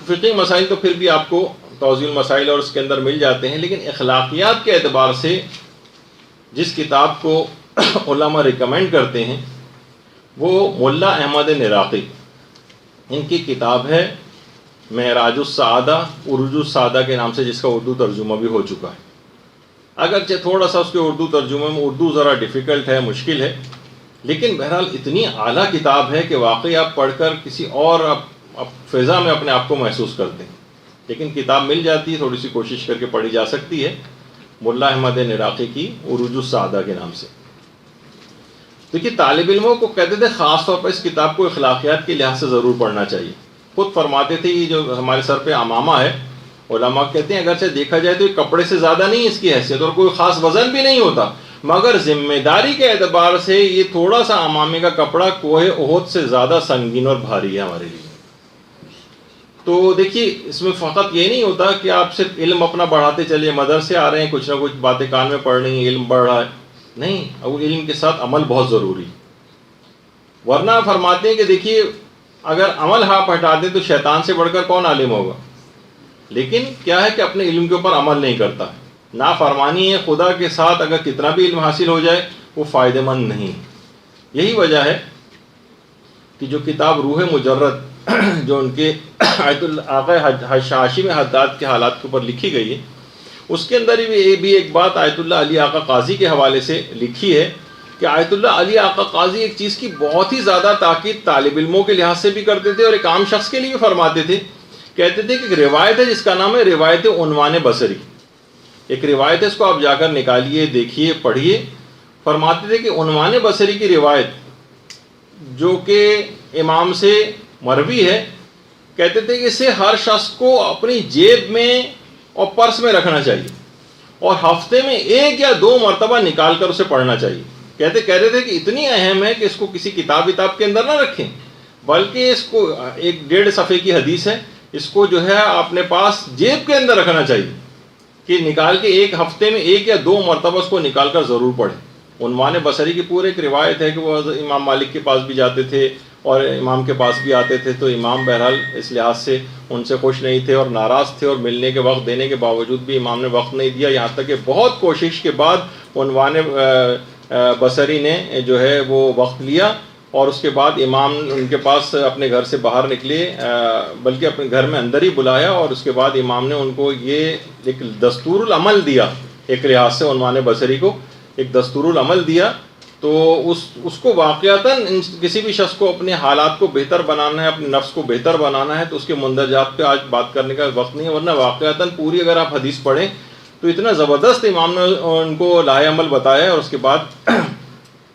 فقہی مسائل تو پھر بھی آپ کو توضیح المسائل اور اس کے اندر مل جاتے ہیں، لیکن اخلاقیات کے اعتبار سے جس کتاب کو علماء ریکمینڈ کرتے ہیں وہ ملا احمد نراقی، ان کی کتاب ہے معراج السعادہ، عروج السعادہ کے نام سے، جس کا اردو ترجمہ بھی ہو چکا ہے۔ اگرچہ تھوڑا سا اس کے اردو ترجمے میں اردو ذرا ڈیفیکلٹ ہے، مشکل ہے، لیکن بہرحال اتنی اعلیٰ کتاب ہے کہ واقعی آپ پڑھ کر کسی اور فضا میں اپنے آپ کو محسوس کرتے ہیں۔ لیکن کتاب مل جاتی ہے، تھوڑی سی کوشش کر کے پڑھی جا سکتی ہے، ملا احمد نراقی کی عروج السعادہ کے نام سے۔ دیکھیے طالب علموں کو کہتے تھے خاص طور پر اس کتاب کو اخلاقیات کے لحاظ سے ضرور پڑھنا چاہیے۔ خود فرماتے تھے یہ جو ہمارے سر پہ عمامہ ہے، علماء کہتے ہیں اگرچہ دیکھا جائے تو یہ کپڑے سے زیادہ نہیں اس کی حیثیت، اور کوئی خاص وزن بھی نہیں ہوتا، مگر ذمہ داری کے اعتبار سے یہ تھوڑا سا عمامے کا کپڑا کوہ احد سے زیادہ سنگین اور بھاری ہے ہمارے لیے۔ تو دیکھیے اس میں فقط یہ نہیں ہوتا کہ آپ صرف علم اپنا بڑھاتے چلیے، مدرسے آ رہے ہیں، کچھ نہ کچھ باتیں کان میں پڑ رہی ہیں، علم بڑھ رہا ہے، نہیں، اب علم کے ساتھ عمل بہت ضروری، ورنہ فرماتے ہیں کہ دیکھیے اگر عمل آپ ہٹا دیں تو شیطان سے بڑھ کر کون عالم ہوگا، لیکن کیا ہے کہ اپنے علم کے اوپر عمل نہیں کرتا، نافرمانی ہے خدا کے ساتھ، اگر کتنا بھی علم حاصل ہو جائے وہ فائدہ مند نہیں۔ یہی وجہ ہے کہ جو کتاب روح مجرد جو ان کے آیت آقا ہاشم حداد کے حالات کے اوپر لکھی گئی ہے، اس کے اندر بھی ایک بات آیت اللہ علی آقا قاضی کے حوالے سے لکھی ہے کہ آیت اللہ علی آقا قاضی ایک چیز کی بہت ہی زیادہ تاکید طالب علموں کے لحاظ سے بھی کرتے تھے اور ایک عام شخص کے لیے بھی فرماتے تھے، کہتے تھے کہ ایک روایت ہے جس کا نام ہے روایت عنوان بصری، ایک روایت ہے، اس کو آپ جا کر نکالیے، دیکھیے، پڑھیے۔ فرماتے تھے کہ عنوان بصری کی روایت جو کہ امام سے مروی ہے، کہتے تھے کہ اسے ہر شخص کو اپنی جیب میں اور پرس میں رکھنا چاہیے اور ہفتے میں 1 یا 2 مرتبہ نکال کر اسے پڑھنا چاہیے۔ کہتے تھے کہ اتنی اہم ہے کہ اس کو کسی کتاب کے اندر نہ رکھیں، بلکہ اس کو 1.5 صفحے کی حدیث ہے، اس کو جو ہے اپنے پاس جیب کے اندر رکھنا چاہیے کہ نکال کے ایک ہفتے میں 1 یا 2 مرتبہ اس کو نکال کر ضرور پڑھیں۔ عنوان بصری کی پورے ایک روایت ہے کہ وہ امام مالک کے پاس بھی جاتے تھے اور امام کے پاس بھی آتے تھے، تو امام بہرحال اس لحاظ سے ان سے خوش نہیں تھے اور ناراض تھے، اور ملنے کے وقت دینے کے باوجود بھی امام نے وقت نہیں دیا، یہاں تک کہ بہت کوشش کے بعد عنوان بصری نے جو ہے وہ وقت لیا، اور اس کے بعد امام ان کے پاس اپنے گھر سے باہر نکلے، بلکہ اپنے گھر میں اندر ہی بلایا، اور اس کے بعد امام نے ان کو یہ ایک دستور العمل دیا، ایک لحاظ سے عنوان بصری کو ایک دستور العمل دیا۔ تو اس کو واقعتاً کسی بھی شخص کو اپنے حالات کو بہتر بنانا ہے، اپنے نفس کو بہتر بنانا ہے، تو اس کے مندرجات پہ آج بات کرنے کا وقت نہیں ہے، ورنہ واقعتاً پوری اگر آپ حدیث پڑھیں تو اتنا زبردست امام نے ان کو لاہ عمل بتایا، اور اس کے بعد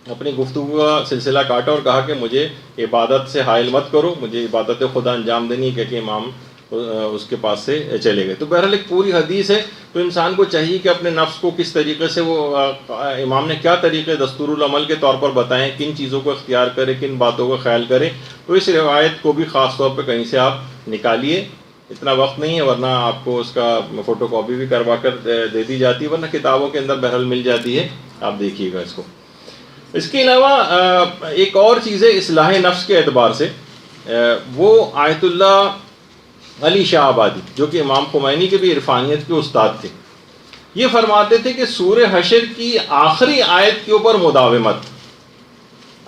اپنی گفتگو کا سلسلہ کاٹا اور کہا کہ مجھے عبادت سے حائل مت کرو، مجھے عبادت خدا انجام دینی، کہ امام اس کے پاس سے چلے گئے۔ تو بہرحال ایک پوری حدیث ہے، تو انسان کو چاہیے کہ اپنے نفس کو کس طریقے سے وہ امام نے کیا طریقے دستور العمل کے طور پر بتائیں، کن چیزوں کو اختیار کرے، کن باتوں کا خیال کرے، تو اس روایت کو بھی خاص طور پہ کہیں سے آپ نکالیے۔ اتنا وقت نہیں ہے، ورنہ آپ کو اس کا فوٹو کاپی بھی کروا کر دے دی جاتی ہے، ورنہ کتابوں کے اندر بہرحال مل جاتی ہے، آپ دیکھیے گا اس کو۔ اس کے علاوہ ایک اور چیز ہے اصلاح نفس کے اعتبار سے، وہ آیت اللہ علی شاہ آبادی جو کہ امام خمینی کے بھی عرفانیت کے استاد تھے، یہ فرماتے تھے کہ سورہ حشر کی آخری آیت کے اوپر مداومت،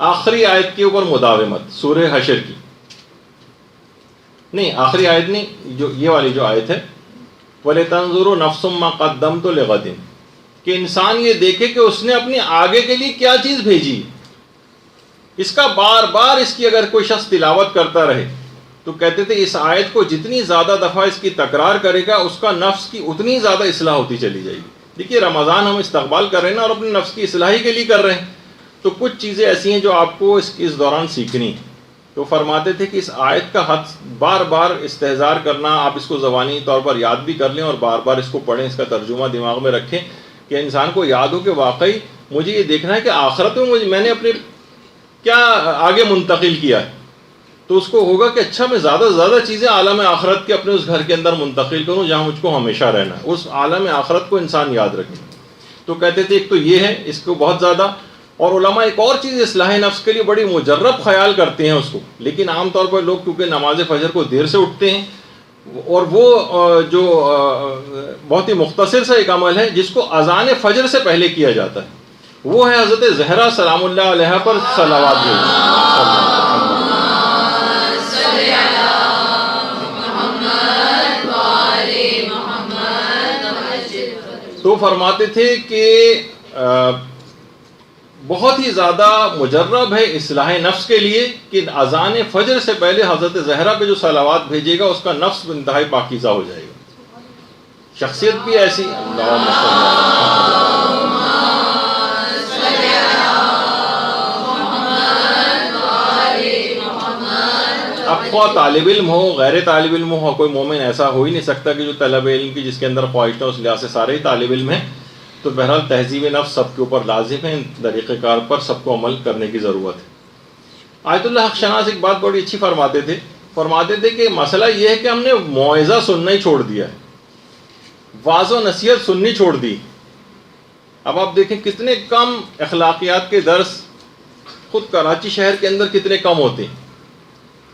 آخری آیت کے اوپر مداومت، سورہ حشر کی نہیں، آخری آیت نہیں، جو یہ والی جو آیت ہے وَلِتَنْظُرُ نَفْسٌ مَّا قَدَّمْتُ لِغَدٍ، کہ انسان یہ دیکھے کہ اس نے اپنی آگے کے لیے کیا چیز بھیجی۔ اس کا بار بار اس کی اگر کوئی شخص تلاوت کرتا رہے تو کہتے تھے اس آیت کو جتنی زیادہ دفعہ اس کی تکرار کرے گا اس کا نفس کی اتنی زیادہ اصلاح ہوتی چلی جائے گی۔ دیکھیے رمضان ہم استقبال کر رہے ہیں نا، اور اپنے نفس کی اصلاحی کے لیے کر رہے ہیں، تو کچھ چیزیں ایسی ہیں جو آپ کو اس دوران سیکھنی۔ تو فرماتے تھے کہ اس آیت کا حد بار بار استحضار کرنا، آپ اس کو زبانی طور پر یاد بھی کر لیں اور بار بار اس کو پڑھیں، اس کا ترجمہ دماغ میں رکھیں کہ انسان کو یاد ہو کہ واقعی مجھے یہ دیکھنا ہے کہ آخرت میں میں نے اپنے کیا آگے منتقل کیا ہے، تو اس کو ہوگا کہ اچھا میں زیادہ سے زیادہ چیزیں عالم آخرت کے اپنے اس گھر کے اندر منتقل کروں جہاں مجھ کو ہمیشہ رہنا ہے، اس عالم آخرت کو انسان یاد رکھے۔ تو کہتے تھے ایک تو یہ ہے، اس کو بہت زیادہ، اور علماء ایک اور چیز اصلاح نفس کے لیے بڑی مجرب خیال کرتے ہیں اس کو، لیکن عام طور پر لوگ کیونکہ نماز فجر کو دیر سے اٹھتے ہیں، اور وہ جو بہت ہی مختصر سا ایک عمل ہے جس کو اذان فجر سے پہلے کیا جاتا ہے، وہ ہے حضرت زہرا سلام اللہ علیہ پر صلوات بھیجنا۔ تو فرماتے تھے کہ بہت ہی زیادہ مجرب ہے اصلاح نفس کے لیے کہ اذان فجر سے پہلے حضرت زہرا پہ جو صلوات بھیجے گا اس کا نفس انتہائی پاکیزہ ہو جائے گا، شخصیت بھی ایسی۔ اب خواہ طالب علم ہو، غیر طالب علم ہو، کوئی مومن ایسا ہو ہی نہیں سکتا کہ جو طلب علم کی جس کے اندر خواہش ہے، اس لحاظ سے سارے ہی طالب علم ہیں۔ تو بہرحال تہذیب نفس سب کے اوپر لازم ہے، طریقہ کار پر سب کو عمل کرنے کی ضرورت ہے۔ آیت اللہ حق شناس ایک بات بڑی اچھی فرماتے تھے فرماتے تھے کہ مسئلہ یہ ہے کہ ہم نے موعظہ سننا ہی چھوڑ دیا ہے، واعظ و نصیحت سننی چھوڑ دی۔ اب آپ دیکھیں کتنے کم اخلاقیات کے درس خود کراچی شہر کے اندر کتنے کم ہوتے ہیں،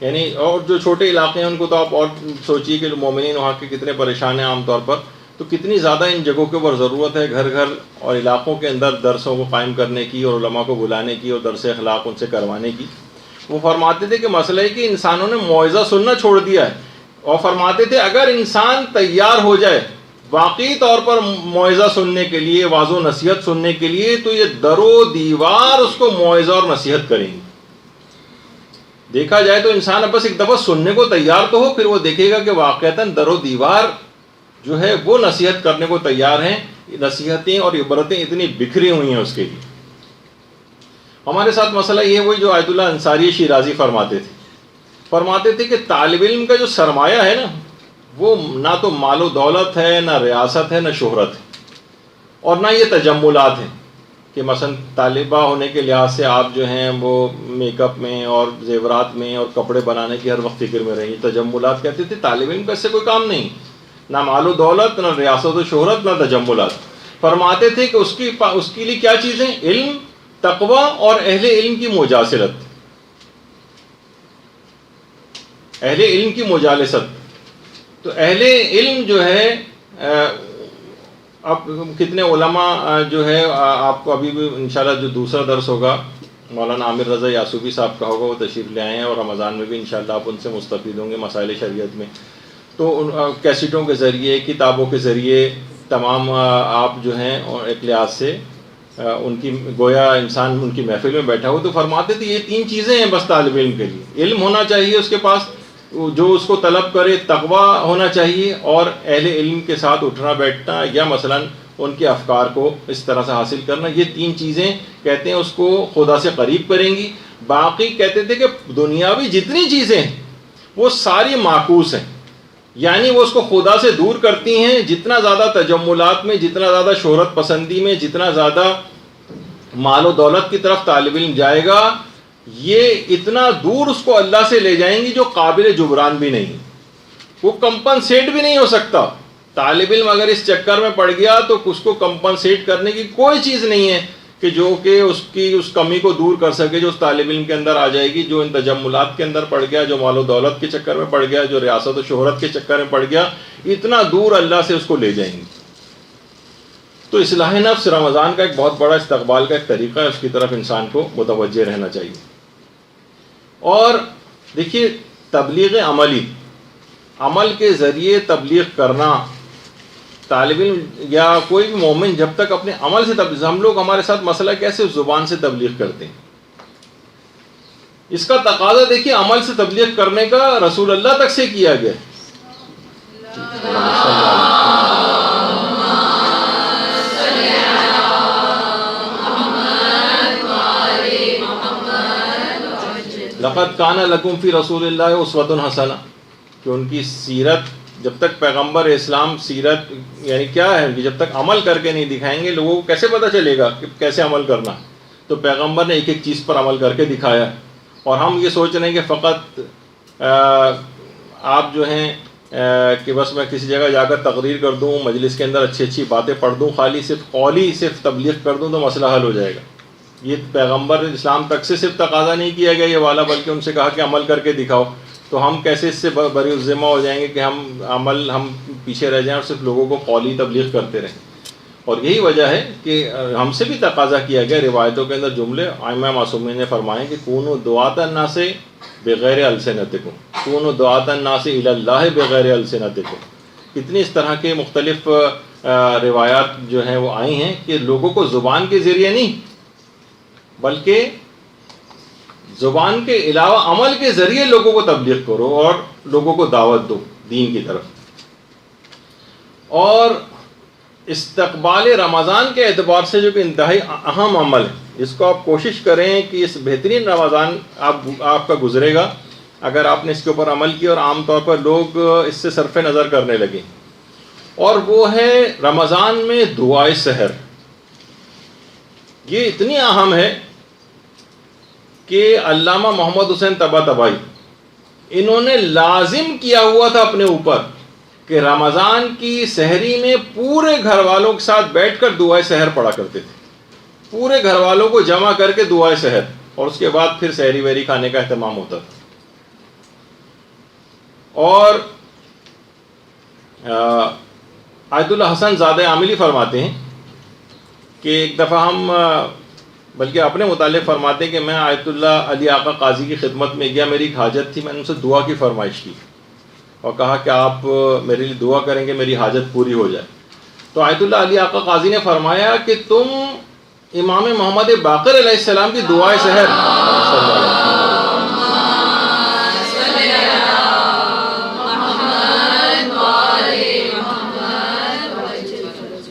یعنی اور جو چھوٹے علاقے ہیں ان کو تو آپ اور سوچیے کہ مومنین وہاں کے کتنے پریشان ہیں عام طور پر، تو کتنی زیادہ ان جگہوں کے اوپر ضرورت ہے گھر گھر اور علاقوں کے اندر درسوں کو قائم کرنے کی اور علماء کو بلانے کی اور درس اخلاق ان سے کروانے کی۔ وہ فرماتے تھے کہ مسئلہ ہے کہ انسانوں نے موعظہ سننا چھوڑ دیا ہے، اور فرماتے تھے اگر انسان تیار ہو جائے واقعی طور پر موعظہ سننے کے لیے، واعظ و نصیحت سننے کے لیے، تو یہ در و دیوار اس کو موعظہ اور نصیحت کریں گے۔ دیکھا جائے تو انسان اب بس ایک دفعہ سننے کو تیار تو ہو، پھر وہ دیکھے گا کہ واقعتاً در و دیوار جو ہے وہ نصیحت کرنے کو تیار ہیں، نصیحتیں اور عبرتیں اتنی بکھری ہوئی ہیں اس کے لیے۔ ہمارے ساتھ مسئلہ یہ ہے وہی جو آیت اللہ انصاری شیرازی فرماتے تھے کہ طالب علم کا جو سرمایہ ہے نا، وہ نہ تو مال و دولت ہے، نہ ریاست ہے، نہ شہرت ہے، اور نہ یہ تجملات ہیں کہ مثلا طالبہ ہونے کے لحاظ سے آپ جو ہیں وہ میک اپ میں اور زیورات میں اور کپڑے بنانے کی ہر وقت فکر میں رہیں۔ تجملات کہتے تھے طالب علم کا اس سے کوئی کام نہیں، نہ مال و دولت، نہ ریاست و شہرت، نہ تجملات۔ فرماتے تھے کہ اس کے لیے کیا چیزیں؟ علم، تقوی اور اہل علم کی مجالست، اہل علم کی مجالست۔ تو اہل علم جو ہے، اب کتنے علماء جو ہے آپ کو ابھی بھی انشاءاللہ جو دوسرا درس ہوگا مولانا عامر رضا یاسوفی صاحب کا ہوگا، وہ تشریف لے آئے ہیں، اور رمضان میں بھی انشاءاللہ آپ ان سے مستفید ہوں گے مسائل شریعت میں۔ تو ان کیسٹوں کے ذریعے، کتابوں کے ذریعے تمام آپ جو ہیں ایک لحاظ سے ان کی گویا انسان ان کی محفل میں بیٹھا ہو، تو فرماتے تھے یہ تین چیزیں ہیں بس طالب علم کے لیے۔ علم ہونا چاہیے اس کے پاس جو اس کو طلب کرے، تقوی ہونا چاہیے، اور اہل علم کے ساتھ اٹھنا بیٹھنا یا مثلا ان کے افکار کو اس طرح سے حاصل کرنا، یہ تین چیزیں کہتے ہیں اس کو خدا سے قریب کریں گی۔ باقی کہتے تھے کہ دنیاوی جتنی چیزیں ہیں وہ ساری معکوس ہیں، یعنی وہ اس کو خدا سے دور کرتی ہیں۔ جتنا زیادہ تجملات میں، جتنا زیادہ شہرت پسندی میں، جتنا زیادہ مال و دولت کی طرف طالب علم جائے گا، یہ اتنا دور اس کو اللہ سے لے جائیں گی جو قابل جبران بھی نہیں، وہ کمپنسیٹ بھی نہیں ہو سکتا۔ طالب علم اگر اس چکر میں پڑ گیا تو اس کو کمپنسیٹ کرنے کی کوئی چیز نہیں ہے جو کہ اس کمی کو دور کر سکے جو اس طالب علم کے اندر آ جائے گی، جو ان تجملات کے اندر پڑ گیا، جو مال و دولت کے چکر میں پڑ گیا، جو ریاست و شہرت کے چکر میں پڑ گیا، اتنا دور اللہ سے اس کو لے جائیں گی۔ تو اصلاح نفس رمضان کا ایک بہت بڑا استقبال کا ایک طریقہ ہے، اس کی طرف انسان کو متوجہ رہنا چاہیے۔ اور دیکھیے تبلیغ عملی، عمل کے ذریعے تبلیغ کرنا، طالب علم یا کوئی بھی مومن جب تک اپنے عمل سے تبلیغ، ہم لوگ ہمارے ساتھ مسئلہ کیسے زبان سے تبلیغ کرتے ہیں، اس کا تقاضا دیکھیے عمل سے تبلیغ کرنے کا رسول اللہ تک سے کیا گیا۔ لقد کان لکم فی رسول اللہ اسوۃ حسنہ، کہ ان کی سیرت، جب تک پیغمبر اسلام سیرت یعنی کیا ہے کہ جب تک عمل کر کے نہیں دکھائیں گے لوگوں کو کیسے پتہ چلے گا کہ کیسے عمل کرنا۔ تو پیغمبر نے ایک ایک چیز پر عمل کر کے دکھایا، اور ہم یہ سوچ رہے ہیں کہ فقط آپ جو ہیں کہ بس میں کسی جگہ جا کر تقریر کر دوں، مجلس کے اندر اچھی اچھی باتیں پڑھ دوں، خالی صرف قولی صرف تبلیغ کر دوں تو مسئلہ حل ہو جائے گا۔ یہ پیغمبر اسلام تک سے صرف تقاضا نہیں کیا گیا یہ والا، بلکہ ان سے کہا کہ عمل کر کے دکھاؤ۔ تو ہم کیسے اس سے بری الذمہ ہو جائیں گے کہ ہم پیچھے رہ جائیں اور صرف لوگوں کو قولی تبلیغ کرتے رہیں۔ اور یہی وجہ ہے کہ ہم سے بھی تقاضا کیا گیا، روایتوں کے اندر جملے ائمہ معصومین نے فرمائے کہ کونوا دعاۃ الناس بغیر السنتکم، کونوا دعاۃ الناس الی اللہ بغیر السنتکم۔ کتنی اس طرح کے مختلف روایات جو ہیں وہ آئی ہیں کہ لوگوں کو زبان کے ذریعے نہیں بلکہ زبان کے علاوہ عمل کے ذریعے لوگوں کو تبلیغ کرو اور لوگوں کو دعوت دو دین کی طرف۔ اور استقبال رمضان کے اعتبار سے جو کہ انتہائی اہم عمل ہے، اس کو آپ کوشش کریں کہ اس بہترین رمضان آپ کا گزرے گا اگر آپ نے اس کے اوپر عمل کیا، اور عام طور پر لوگ اس سے صرف نظر کرنے لگے، اور وہ ہے رمضان میں دعائے سحر۔ یہ اتنی اہم ہے کہ علامہ محمد حسین طباطبائی انہوں نے لازم کیا ہوا تھا اپنے اوپر کہ رمضان کی سحری میں پورے گھر والوں کے ساتھ بیٹھ کر دعائے سحر پڑھا کرتے تھے، پورے گھر والوں کو جمع کر کے دعائے سحر، اور اس کے بعد پھر سحری وحری کھانے کا اہتمام ہوتا تھا۔ اور آیت اللہ حسن زادہ عاملی فرماتے ہیں کہ ایک دفعہ ہم، بلکہ اپنے متعلق فرماتے ہیں کہ میں آیت اللہ علی آقا قاضی کی خدمت میں گیا، میری ایک حاجت تھی، میں نے ان سے دعا کی فرمائش کی اور کہا کہ آپ میرے لیے دعا کریں گے میری حاجت پوری ہو جائے۔ تو آیت اللہ علی آقا قاضی نے فرمایا کہ تم امام محمد باقر علیہ السلام کی دعائے سحر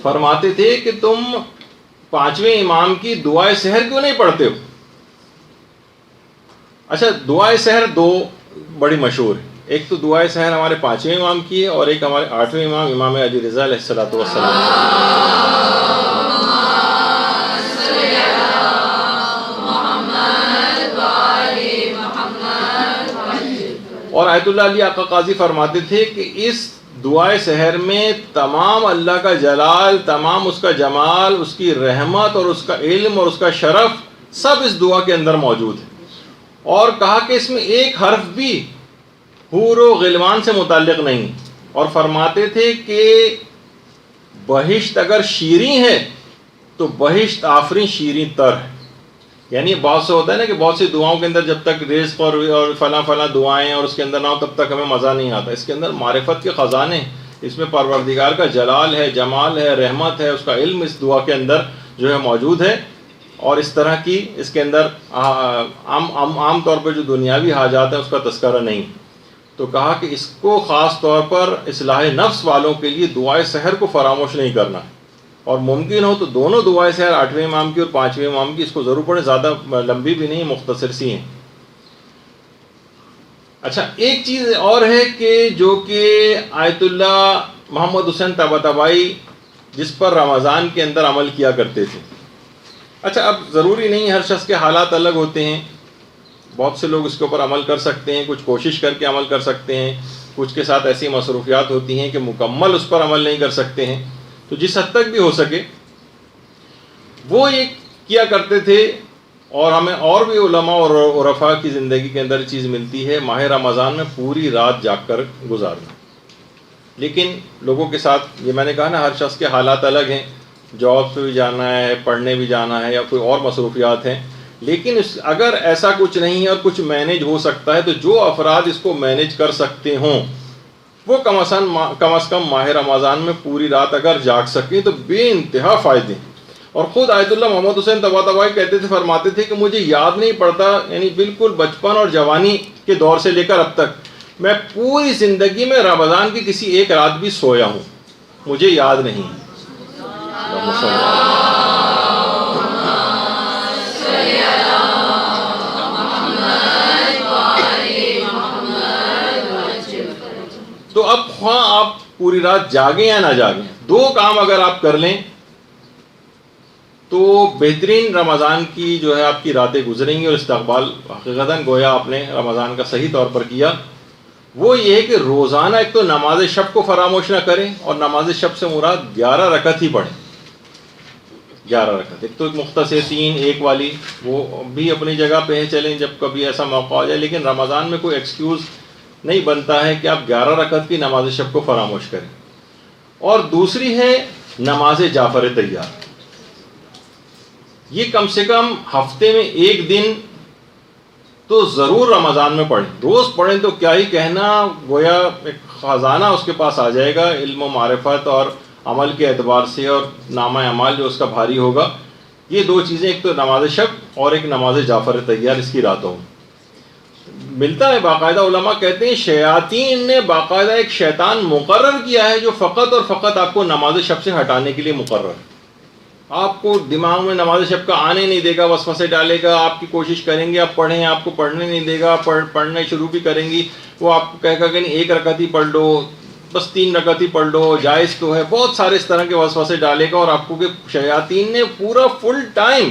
فرماتے تھے کہ تم پانچویں امام کی دعائے سحر کیوں نہیں پڑھتے ہو؟ اچھا، دعائے سحر دو بڑی مشہور ہے، ایک تو دعائے سحر ہمارے پانچویں امام کی ہے اور ایک ہمارے آٹھویں امام امام علی رضا علیہ الصلوۃ والسلام۔ اور آیت اللہ علی آقا قاضی فرماتے تھے کہ اس دعائے سحر میں تمام اللہ کا جلال، تمام اس کا جمال، اس کی رحمت اور اس کا علم اور اس کا شرف سب اس دعا کے اندر موجود ہے۔ اور کہا کہ اس میں ایک حرف بھی حور و غلمان سے متعلق نہیں، اور فرماتے تھے کہ بہشت اگر شیریں ہے تو بہشت آفرین شیریں تر ہے۔ یعنی بہت سے ہوتا ہے نا کہ بہت سی دعاؤں کے اندر جب تک رزق اور فلاں فلاں دعائیں اور اس کے اندر نہ ہو تب تک ہمیں مزہ نہیں آتا، اس کے اندر معرفت کے خزانے، اس میں پروردگار کا جلال ہے، جمال ہے، رحمت ہے، اس کا علم اس دعا کے اندر جو ہے موجود ہے۔ اور اس طرح کی اس کے اندر عام طور پہ جو دنیاوی حاجات ہیں اس کا تذکرہ نہیں۔ تو کہا کہ اس کو خاص طور پر اصلاح نفس والوں کے لیے دعائے سحر کو فراموش نہیں کرنا ہے، اور ممکن ہو تو دونوں دعائیں سحر، آٹھویں امام کی اور پانچویں امام کی، اس کو ضرور پڑھیں، زیادہ لمبی بھی نہیں، مختصر سی ہیں۔ اچھا، ایک چیز اور ہے کہ جو کہ آیت اللہ محمد حسین طباطبائی جس پر رمضان کے اندر عمل کیا کرتے تھے۔ اچھا، اب ضروری نہیں ہر شخص کے حالات الگ ہوتے ہیں، بہت سے لوگ اس کے اوپر عمل کر سکتے ہیں، کچھ کوشش کر کے عمل کر سکتے ہیں، کچھ کے ساتھ ایسی مصروفیات ہوتی ہیں کہ مکمل اس پر عمل نہیں کر سکتے ہیں۔ تو جس حد تک بھی ہو سکے وہ یہ کیا کرتے تھے، اور ہمیں اور بھی علماء اور عرفاء کی زندگی کے اندر چیز ملتی ہے، ماہ رمضان میں پوری رات جاگ کر گزارنا۔ لیکن لوگوں کے ساتھ، یہ میں نے کہا نا، ہر شخص کے حالات الگ ہیں، جاب پہ بھی جانا ہے، پڑھنے بھی جانا ہے، یا کوئی اور مصروفیات ہیں۔ لیکن اگر ایسا کچھ نہیں ہے اور کچھ مینیج ہو سکتا ہے تو جو افراد اس کو مینیج کر سکتے ہوں وہ کم از کم ماہ رمضان میں پوری رات اگر جاگ سکیں تو بے انتہا فائدے ہیں۔ اور خود آیت اللہ محمد حسین طباطبائی کہتے تھے، فرماتے تھے کہ مجھے یاد نہیں پڑتا، یعنی بالکل بچپن اور جوانی کے دور سے لے کر اب تک میں پوری زندگی میں رمضان کی کسی ایک رات بھی سویا ہوں، مجھے یاد نہیں۔ تو اب خواہ آپ پوری رات جاگیں یا نہ جاگیں، دو کام اگر آپ کر لیں تو بہترین رمضان کی جو ہے آپ کی راتیں گزریں گی، اور استقبال حقیقتاً گویا آپ نے رمضان کا صحیح طور پر کیا۔ وہ یہ ہے کہ روزانہ ایک تو نماز شب کو فراموش نہ کریں، اور نماز شب سے مراد 11 رکعت ہی پڑھیں، 11 رکعت۔ ایک تو ایک مختصر 3 1 والی، وہ بھی اپنی جگہ پہ ہے، چلیں جب کبھی ایسا موقع ہو جائے، لیکن رمضان میں کوئی ایکسکیوز نہیں بنتا ہے کہ آپ 11 رکعت کی نماز شب کو فراموش کریں۔ اور دوسری ہے نماز جعفر طیار، یہ کم سے کم ہفتے میں ایک دن تو ضرور رمضان میں پڑھیں، روز پڑھیں تو کیا ہی کہنا، گویا ایک خزانہ اس کے پاس آ جائے گا علم و معرفت اور عمل کے اعتبار سے، اور نامہ اعمال جو اس کا بھاری ہوگا۔ یہ دو چیزیں، ایک تو نماز شب اور ایک نماز جعفر طیار، اس کی راتوں ملتا ہے۔ باقاعدہ علماء کہتے ہیں شیاطین نے باقاعدہ ایک شیطان مقرر کیا ہے جو فقط اور فقط آپ کو نماز شب سے ہٹانے کے لیے مقرر ہے۔ آپ کو دماغ میں نماز شب کا آنے نہیں دے گا، وسوسے ڈالے گا، آپ کی کوشش کریں گے آپ پڑھیں، آپ کو پڑھنے نہیں دے گا، پڑھنے شروع بھی کریں گی، وہ آپ کو کہے گا کہ نہیں 1 رکعت ہی پڑھ لو، بس 3 رکعت ہی پڑھ لو، جائز تو ہے، بہت سارے اس طرح کے وسوسے ڈالے گا، اور آپ کو کہ شیاطین نے پورا فل ٹائم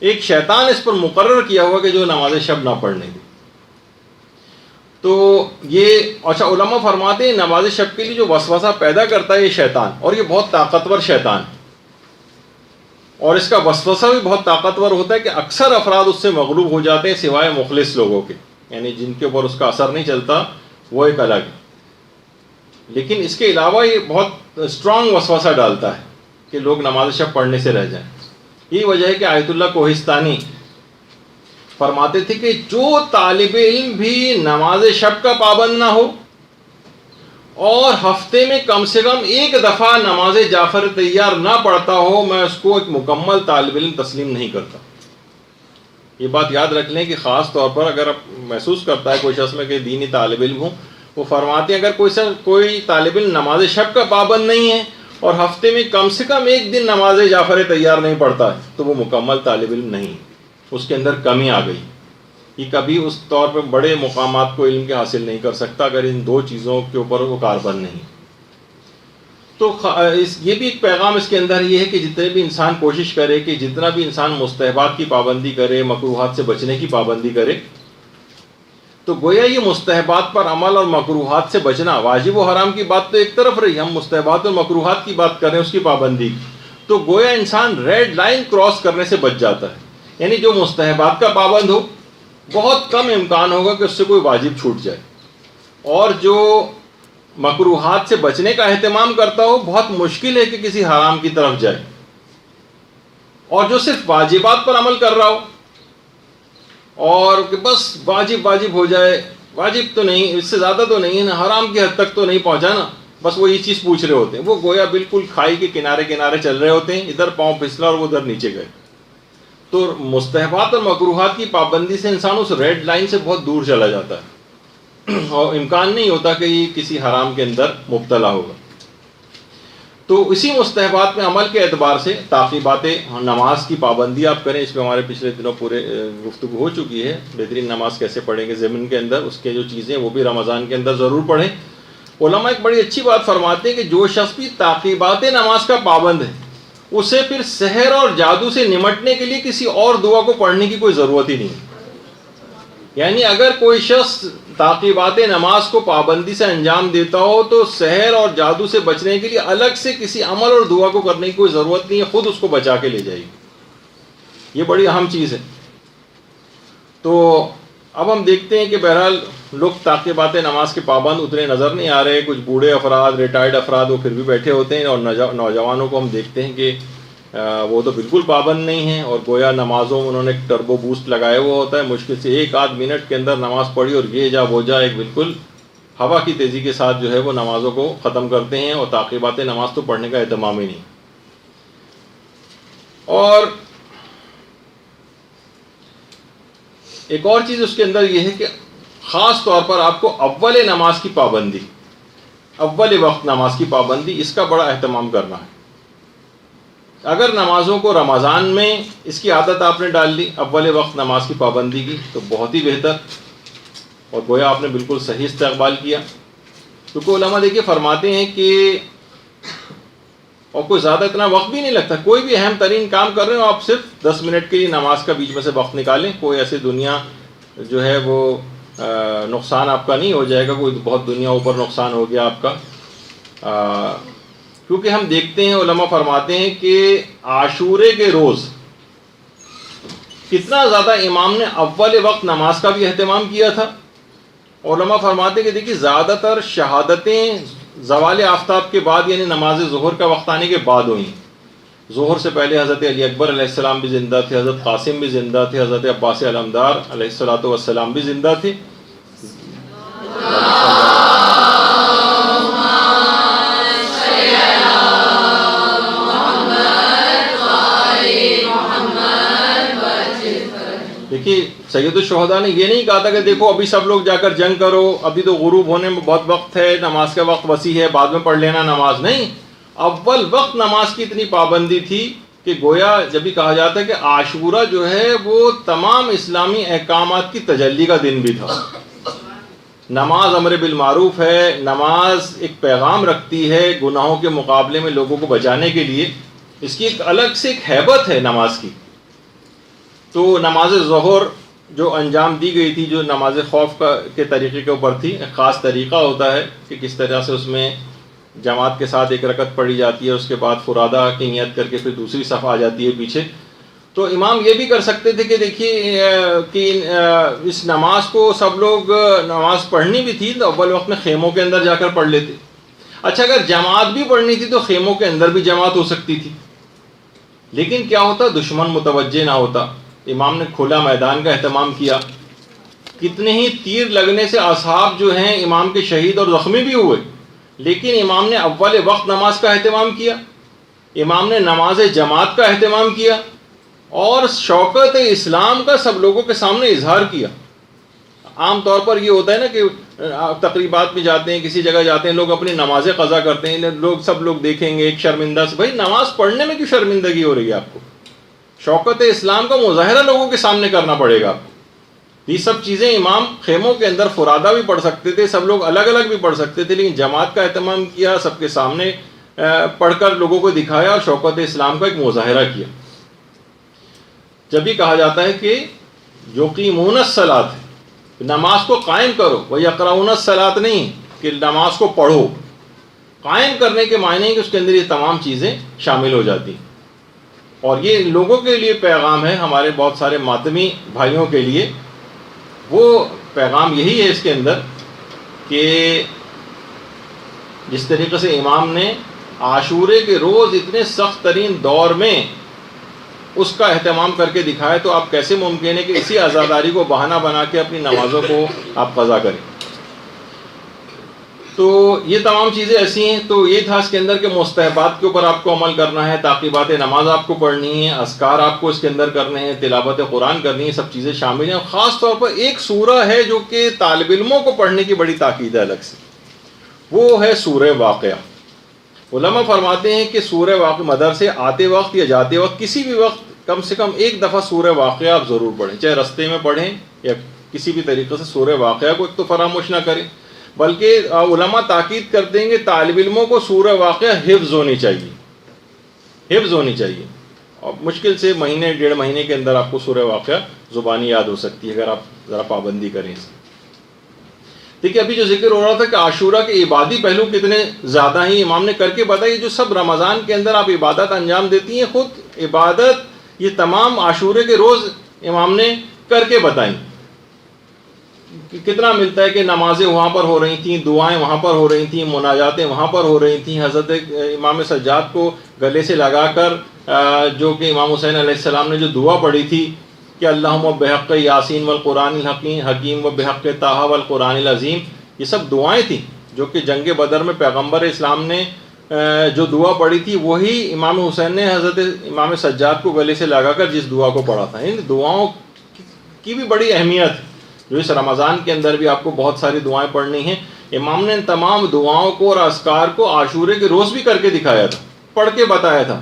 ایک شیطان اس پر مقرر کیا ہوا کہ جو نماز شب نہ پڑھنے گی۔ تو یہ اچھا علماء فرماتے ہیں نماز شب کے لیے جو وسوسہ پیدا کرتا ہے یہ شیطان، اور یہ بہت طاقتور شیطان ہے، اور اس کا وسوسہ بھی بہت طاقتور ہوتا ہے کہ اکثر افراد اس سے مغلوب ہو جاتے ہیں سوائے مخلص لوگوں کے، یعنی جن کے اوپر اس کا اثر نہیں چلتا وہ ایک الگ ہے. لیکن اس کے علاوہ یہ بہت اسٹرانگ وسوسہ ڈالتا ہے کہ لوگ نماز شب پڑھنے سے رہ جائیں. یہی وجہ ہے کہ آیت اللہ کوہستانی فرماتے تھے کہ جو طالب علم بھی نماز شب کا پابند نہ ہو اور ہفتے میں کم سے کم ایک دفعہ نماز جعفر طیار نہ پڑھتا ہو، میں اس کو ایک مکمل طالب علم تسلیم نہیں کرتا. یہ بات یاد رکھ لیں کہ خاص طور پر اگر محسوس کرتا ہے کوئی شخص میں کہ دینی طالب علم ہوں، وہ فرماتے ہیں اگر کوئی طالب علم نماز شب کا پابند نہیں ہے اور ہفتے میں کم سے کم ایک دن نماز جعفر طیار نہیں پڑھتا ہے تو وہ مکمل طالب علم نہیں، اس کے اندر کمی آ گئی. یہ کبھی اس طور پہ بڑے مقامات کو علم کے حاصل نہیں کر سکتا اگر ان دو چیزوں کے اوپر وہ کاربند نہیں. تو یہ بھی ایک پیغام اس کے اندر یہ ہے کہ جتنے بھی انسان کوشش کرے کہ جتنا بھی انسان مستحبات کی پابندی کرے، مکروہات سے بچنے کی پابندی کرے، تو گویا یہ مستحبات پر عمل اور مکروہات سے بچنا، واجب و حرام کی بات تو ایک طرف رہی، ہم مستحبات اور مکروہات کی بات کر رہے ہیں اس کی پابندی کی، تو گویا انسان ریڈ لائن کراس کرنے سے بچ جاتا ہے. یعنی جو مستحبات کا پابند ہو بہت کم امکان ہوگا کہ اس سے کوئی واجب چھوٹ جائے، اور جو مکروہات سے بچنے کا اہتمام کرتا ہو بہت مشکل ہے کہ کسی حرام کی طرف جائے. اور جو صرف واجبات پر عمل کر رہا ہو اور کہ بس واجب ہو جائے، واجب تو نہیں، اس سے زیادہ تو نہیں ہے نا، حرام کی حد تک تو نہیں پہنچا نا، بس وہ یہ چیز پوچھ رہے ہوتے ہیں، وہ گویا بالکل کھائی کے کنارے چل رہے ہوتے ہیں، ادھر پاؤں پھسلا اور وہ ادھر نیچے گئے. تو مستحبات اور مکروہات کی پابندی سے انسان اس ریڈ لائن سے بہت دور چلا جاتا ہے اور امکان نہیں ہوتا کہ یہ کسی حرام کے اندر مبتلا ہوگا. تو اسی مستحبات میں عمل کے اعتبار سے تعقیبات نماز کی پابندی آپ کریں. اس پہ ہمارے پچھلے دنوں پورے گفتگو ہو چکی ہے، بہترین نماز کیسے پڑھیں گے ضمن کے اندر، اس کے جو چیزیں وہ بھی رمضان کے اندر ضرور پڑھیں. علماء ایک بڑی اچھی بات فرماتے ہیں کہ جو شخص بھی تعقیبات نماز کا پابند ہے اسے پھر سحر اور جادو سے نمٹنے کے لیے کسی اور دعا کو پڑھنے کی کوئی ضرورت ہی نہیں. یعنی اگر کوئی شخص تعقیبات نماز کو پابندی سے انجام دیتا ہو تو سحر اور جادو سے بچنے کے لیے الگ سے کسی عمل اور دعا کو کرنے کی کوئی ضرورت نہیں ہے، خود اس کو بچا کے لے جائے گی. یہ بڑی اہم چیز ہے. تو اب ہم دیکھتے ہیں کہ بہرحال لوگ تعقیبات نماز کے پابند اتنے نظر نہیں آ رہے. کچھ بوڑھے افراد، ریٹائرڈ افراد وہ پھر بھی بیٹھے ہوتے ہیں، اور نوجوانوں کو ہم دیکھتے ہیں کہ وہ تو بالکل پابند نہیں ہیں، اور گویا نمازوں میں انہوں نے ٹربو بوسٹ لگایا ہوا ہوتا ہے، مشکل سے ایک آدھ منٹ کے اندر نماز پڑھی اور یہ جا وہ جا، ایک بالکل ہوا کی تیزی کے ساتھ جو ہے وہ نمازوں کو ختم کرتے ہیں، اور تعقیبات نماز تو پڑھنے کا اہتمام ہی نہیں. اور ایک اور چیز اس کے اندر یہ ہے کہ خاص طور پر آپ کو اول نماز کی پابندی، اول وقت نماز کی پابندی، اس کا بڑا اہتمام کرنا ہے. اگر نمازوں کو رمضان میں اس کی عادت آپ نے ڈال لی اول وقت نماز کی پابندی کی تو بہت ہی بہتر، اور گویا آپ نے بالکل صحیح استقبال کیا. کیونکہ علماء دیکھیے فرماتے ہیں کہ اور کوئی زیادہ اتنا وقت بھی نہیں لگتا، کوئی بھی اہم ترین کام کر رہے ہو آپ صرف 10 منٹ کے لیے نماز کا بیچ میں سے وقت نکالیں، کوئی ایسے دنیا جو ہے وہ نقصان آپ کا نہیں ہو جائے گا، کوئی بہت دنیا اوپر نقصان ہو گیا آپ کا. کیونکہ ہم دیکھتے ہیں علماء فرماتے ہیں کہ عاشورے کے روز کتنا زیادہ امام نے اول وقت نماز کا بھی اہتمام کیا تھا. علماء فرماتے ہیں کہ دیکھیے زیادہ تر شہادتیں زوال آفتاب کے بعد، یعنی نماز ظہر کا وقت آنے کے بعد ہوئیں. ظہر سے پہلے حضرت علی اکبر علیہ السلام بھی زندہ تھے، حضرت قاسم بھی زندہ تھے، حضرت عباس علمدار علیہ السلام بھی زندہ تھے. دیکھیے سید الشہداء نے یہ نہیں کہا تھا کہ دیکھو ابھی سب لوگ جا کر جنگ کرو، ابھی تو غروب ہونے میں بہت وقت ہے، نماز کا وقت وسیع ہے، بعد میں پڑھ لینا نماز. نہیں، اول وقت نماز کی اتنی پابندی تھی کہ گویا جب بھی کہا جاتا ہے کہ عاشورہ جو ہے وہ تمام اسلامی احکامات کی تجلی کا دن بھی تھا. نماز امر بالمعروف ہے، نماز ایک پیغام رکھتی ہے گناہوں کے مقابلے میں لوگوں کو بچانے کے لیے، اس کی ایک الگ سے ایک ہیبت ہے نماز کی. تو نماز ظہر جو انجام دی گئی تھی جو نماز خوف کے طریقے کے اوپر تھی. ایک خاص طریقہ ہوتا ہے کہ کس طرح سے اس میں جماعت کے ساتھ ایک رکعت پڑھی جاتی ہے, اس کے بعد فرادہ کی نیت کر کے پھر دوسری صف آ جاتی ہے پیچھے. تو امام یہ بھی کر سکتے تھے کہ دیکھیے کہ اس نماز کو سب لوگ نماز پڑھنی بھی تھی تو اول وقت میں خیموں کے اندر جا کر پڑھ لیتے. اچھا اگر جماعت بھی پڑھنی تھی تو خیموں کے اندر بھی جماعت ہو سکتی تھی, لیکن کیا ہوتا دشمن متوجہ نہ ہوتا. امام نے کھلا میدان کا اہتمام کیا. کتنے ہی تیر لگنے سے اصحاب جو ہیں امام کے شہید اور زخمی بھی ہوئے, لیکن امام نے اول وقت نماز کا اہتمام کیا, امام نے نماز جماعت کا اہتمام کیا اور شوکت اسلام کا سب لوگوں کے سامنے اظہار کیا. عام طور پر یہ ہوتا ہے نا کہ تقریبات میں جاتے ہیں, کسی جگہ جاتے ہیں, لوگ اپنی نمازیں قضا کرتے ہیں, سب لوگ دیکھیں گے ایک شرمندہ سے. بھائی نماز پڑھنے میں کیوں شرمندگی ہو رہی ہے آپ کو؟ شوکت اسلام کا مظاہرہ لوگوں کے سامنے کرنا پڑے گا آپ کو. یہ سب چیزیں امام خیموں کے اندر فرادہ بھی پڑھ سکتے تھے, سب لوگ الگ الگ بھی پڑھ سکتے تھے, لیکن جماعت کا اہتمام کیا, سب کے سامنے پڑھ کر لوگوں کو دکھایا اور شوکت اسلام کا ایک مظاہرہ کیا. جب بھی کہا جاتا ہے کہ یقیمون الصلاۃ, نماز کو قائم کرو, وہ یقرؤون الصلاۃ نہیں کہ نماز کو پڑھو. قائم کرنے کے معنی ہے کہ اس کے اندر یہ تمام چیزیں شامل ہو جاتی. اور یہ لوگوں کے لیے پیغام ہے, ہمارے بہت سارے ماتمی بھائیوں کے لیے. وہ پیغام یہی ہے اس کے اندر کہ جس طریقے سے امام نے عاشورے کے روز اتنے سخت ترین دور میں اس کا اہتمام کر کے دکھایا, تو آپ کیسے ممکن ہے کہ اسی عزاداری کو بہانہ بنا کے اپنی نمازوں کو آپ قضا کریں؟ تو یہ تمام چیزیں ایسی ہیں. تو یہ تھا اس کے اندر کہ مستحبات کے اوپر آپ کو عمل کرنا ہے, تعقیبات نماز آپ کو پڑھنی ہے, اذکار آپ کو اس کے اندر کرنے ہیں, تلاوت قرآن کرنی ہے, سب چیزیں شامل ہیں. خاص طور پر ایک سورہ ہے جو کہ طالب علموں کو پڑھنے کی بڑی تاکید ہے الگ سے, وہ ہے سورہ واقعہ. علماء فرماتے ہیں کہ سورہ واقعہ مدرسے آتے وقت یا جاتے وقت کسی بھی وقت کم سے کم ایک دفعہ سورہ واقعہ آپ ضرور پڑھیں, چاہے رستے میں پڑھیں یا کسی بھی طریقے سے سورہ واقعہ کو ایک تو فراموش نہ کریں. بلکہ علماء تاکید کرتے ہیں کہ طالب علموں کو سورہ واقعہ حفظ ہونی چاہیے, حفظ ہونی چاہیے. اور مشکل سے مہینے ڈیڑھ مہینے کے اندر آپ کو سورہ واقعہ زبانی یاد ہو سکتی ہے اگر آپ ذرا پابندی کریں اس. دیکھیے ابھی جو ذکر ہو رہا تھا کہ عاشورہ کے عبادی پہلو کتنے زیادہ ہیں, امام نے کر کے بتایا. جو سب رمضان کے اندر آپ عبادت انجام دیتی ہیں, خود عبادت یہ تمام عاشورے کے روز امام نے کر کے بتائیں. کتنا ملتا ہے کہ نمازیں وہاں پر ہو رہی تھیں, دعائیں وہاں پر ہو رہی تھیں, مناجاتیں وہاں پر ہو رہی تھیں. حضرت امام سجاد کو گلے سے لگا کر جو کہ امام حسین علیہ السلام نے جو دعا پڑھی تھی کہ اللہم بحق یاسین والقرآن الحکیم و بحق طٰہٰ والقرآن العظیم, یہ سب دعائیں تھیں جو کہ جنگ بدر میں پیغمبر اسلام نے جو دعا پڑھی تھی وہی امام حسین نے حضرت امام سجاد کو گلے سے لگا کر جس دعا کو پڑھا تھا. ان دعاؤں کی بھی بڑی اہمیت ہے جو اس رمضان کے اندر بھی آپ کو بہت ساری دعائیں پڑھنی ہیں. امام نے تمام دعاؤں کو اور اذکار کو عاشورے کے روز بھی کر کے دکھایا تھا, پڑھ کے بتایا تھا.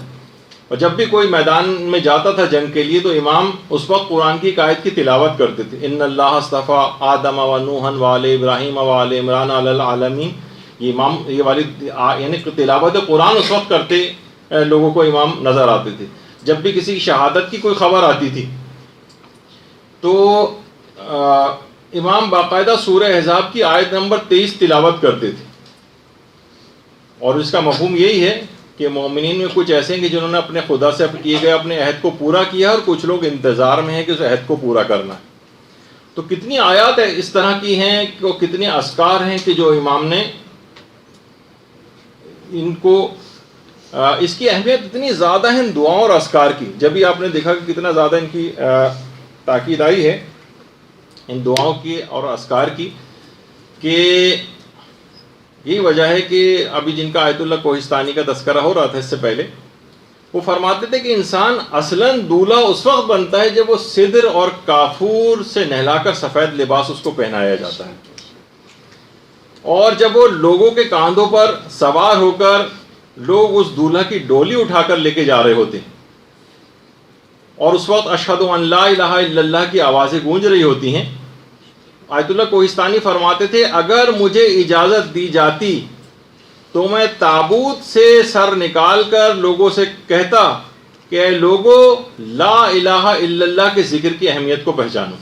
اور جب بھی کوئی میدان میں جاتا تھا جنگ کے لیے تو امام اس وقت قرآن کی ایک آیت کی تلاوت کرتے تھے, ان اللہ اصطفیٰ آدم و نوحا و آل ابراہیم و آل عمران علی العالمین. یہ امام یہ والی یعنی تلاوت قرآن اس وقت کرتے لوگوں کو امام نظر آتے تھے. جب بھی کسی کی شہادت کی کوئی خبر آتی تھی تو امام باقاعدہ سورہ احزاب کی آیت نمبر 23 تلاوت کرتے تھے. اور اس کا مفہوم یہی ہے کہ مومنین میں کچھ ایسے ہیں کہ جنہوں نے اپنے خدا سے کیے گئے اپنے عہد کو پورا کیا, اور کچھ لوگ انتظار میں ہیں کہ اس عہد کو پورا کرنا ہے. تو کتنی آیات اس طرح کی ہیں, کتنے اذکار ہیں کہ جو امام نے ان کو اس کی اہمیت اتنی زیادہ ہے ان دعاؤں اور اذکار کی. جب بھی آپ نے دیکھا کہ کتنا زیادہ ان کی تاکید آئی ہے ان دعاؤں کی اور اذکار کی, کہ یہی وجہ ہے کہ ابھی جن کا آیت اللہ کوہستانی کا تذکرہ ہو رہا تھا اس سے پہلے, وہ فرماتے تھے کہ انسان اصلاً دولہا اس وقت بنتا ہے جب وہ سدر اور کافور سے نہلا کر سفید لباس اس کو پہنایا جاتا ہے, اور جب وہ لوگوں کے کاندھوں پر سوار ہو کر لوگ اس دولہا کی ڈولی اٹھا کر لے کے جا رہے ہوتے ہیں, اور اس وقت اشہد ان لا الہ الا اللہ کی آوازیں گونج رہی ہوتی ہیں. آیت اللہ کوہستانی فرماتے تھے اگر مجھے اجازت دی جاتی تو میں تابوت سے سر نکال کر لوگوں سے کہتا کہ اے لوگوں لا الہ الا اللہ کے ذکر کی اہمیت کو پہچانو.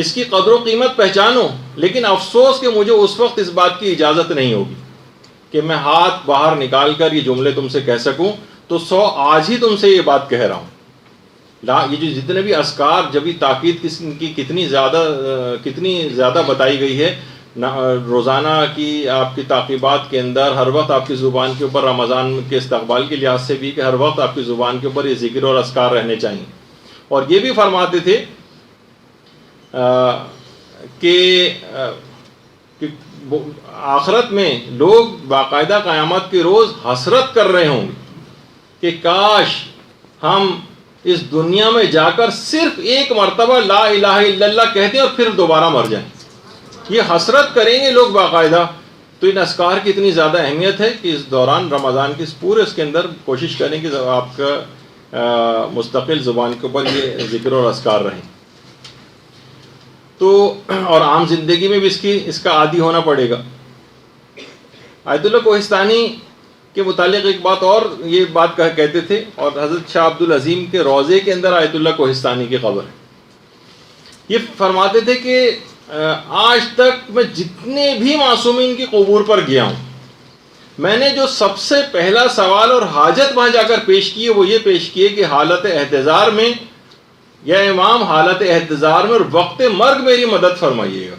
اس کی قدر و قیمت پہچانو، لیکن افسوس کہ مجھے اس وقت اس بات کی اجازت نہیں ہوگی کہ میں ہاتھ باہر نکال کر یہ جملے تم سے کہہ سکوں، تو آج ہی تم سے یہ بات کہہ رہا ہوں. یہ جو جتنے بھی اذکار، جب بھی تاکید کی کتنی زیادہ بتائی گئی ہے، روزانہ کی آپ کی تعقیبات کے اندر ہر وقت آپ کی زبان کے اوپر، رمضان کے استقبال کے لحاظ سے بھی، کہ ہر وقت آپ کی زبان کے اوپر یہ ذکر اور اذکار رہنے چاہیے. اور یہ بھی فرماتے تھے کہ آخرت میں لوگ باقاعدہ قیامت کے روز حسرت کر رہے ہوں گے کہ کاش ہم اس دنیا میں جا کر صرف ایک مرتبہ لا الہ الا اللہ کہتے ہیں اور پھر دوبارہ مر جائیں. یہ حسرت کریں گے لوگ باقاعدہ. تو ان اذکار کی اتنی زیادہ اہمیت ہے کہ اس دوران رمضان کے پورے اس کے اندر کوشش کریں کہ آپ کا مستقل زبان کے اوپر یہ ذکر اور اذکار رہیں. تو اور عام زندگی میں بھی اس کا عادی ہونا پڑے گا. آیت اللہ کوہستانی کے متعلق ایک بات اور یہ بات کہتے تھے، اور حضرت شاہ عبد العظیم کے روضے کے اندر آیت اللہ کوہستانی کی قبر ہے. یہ فرماتے تھے کہ آج تک میں جتنے بھی معصومین کی قبور پر گیا ہوں، میں نے جو سب سے پہلا سوال اور حاجت وہاں جا کر پیش کی ہے وہ یہ پیش کی ہے کہ حالت احتضار میں، یا امام حالت احتضار میں اور وقت مرگ میری مدد فرمائیے گا.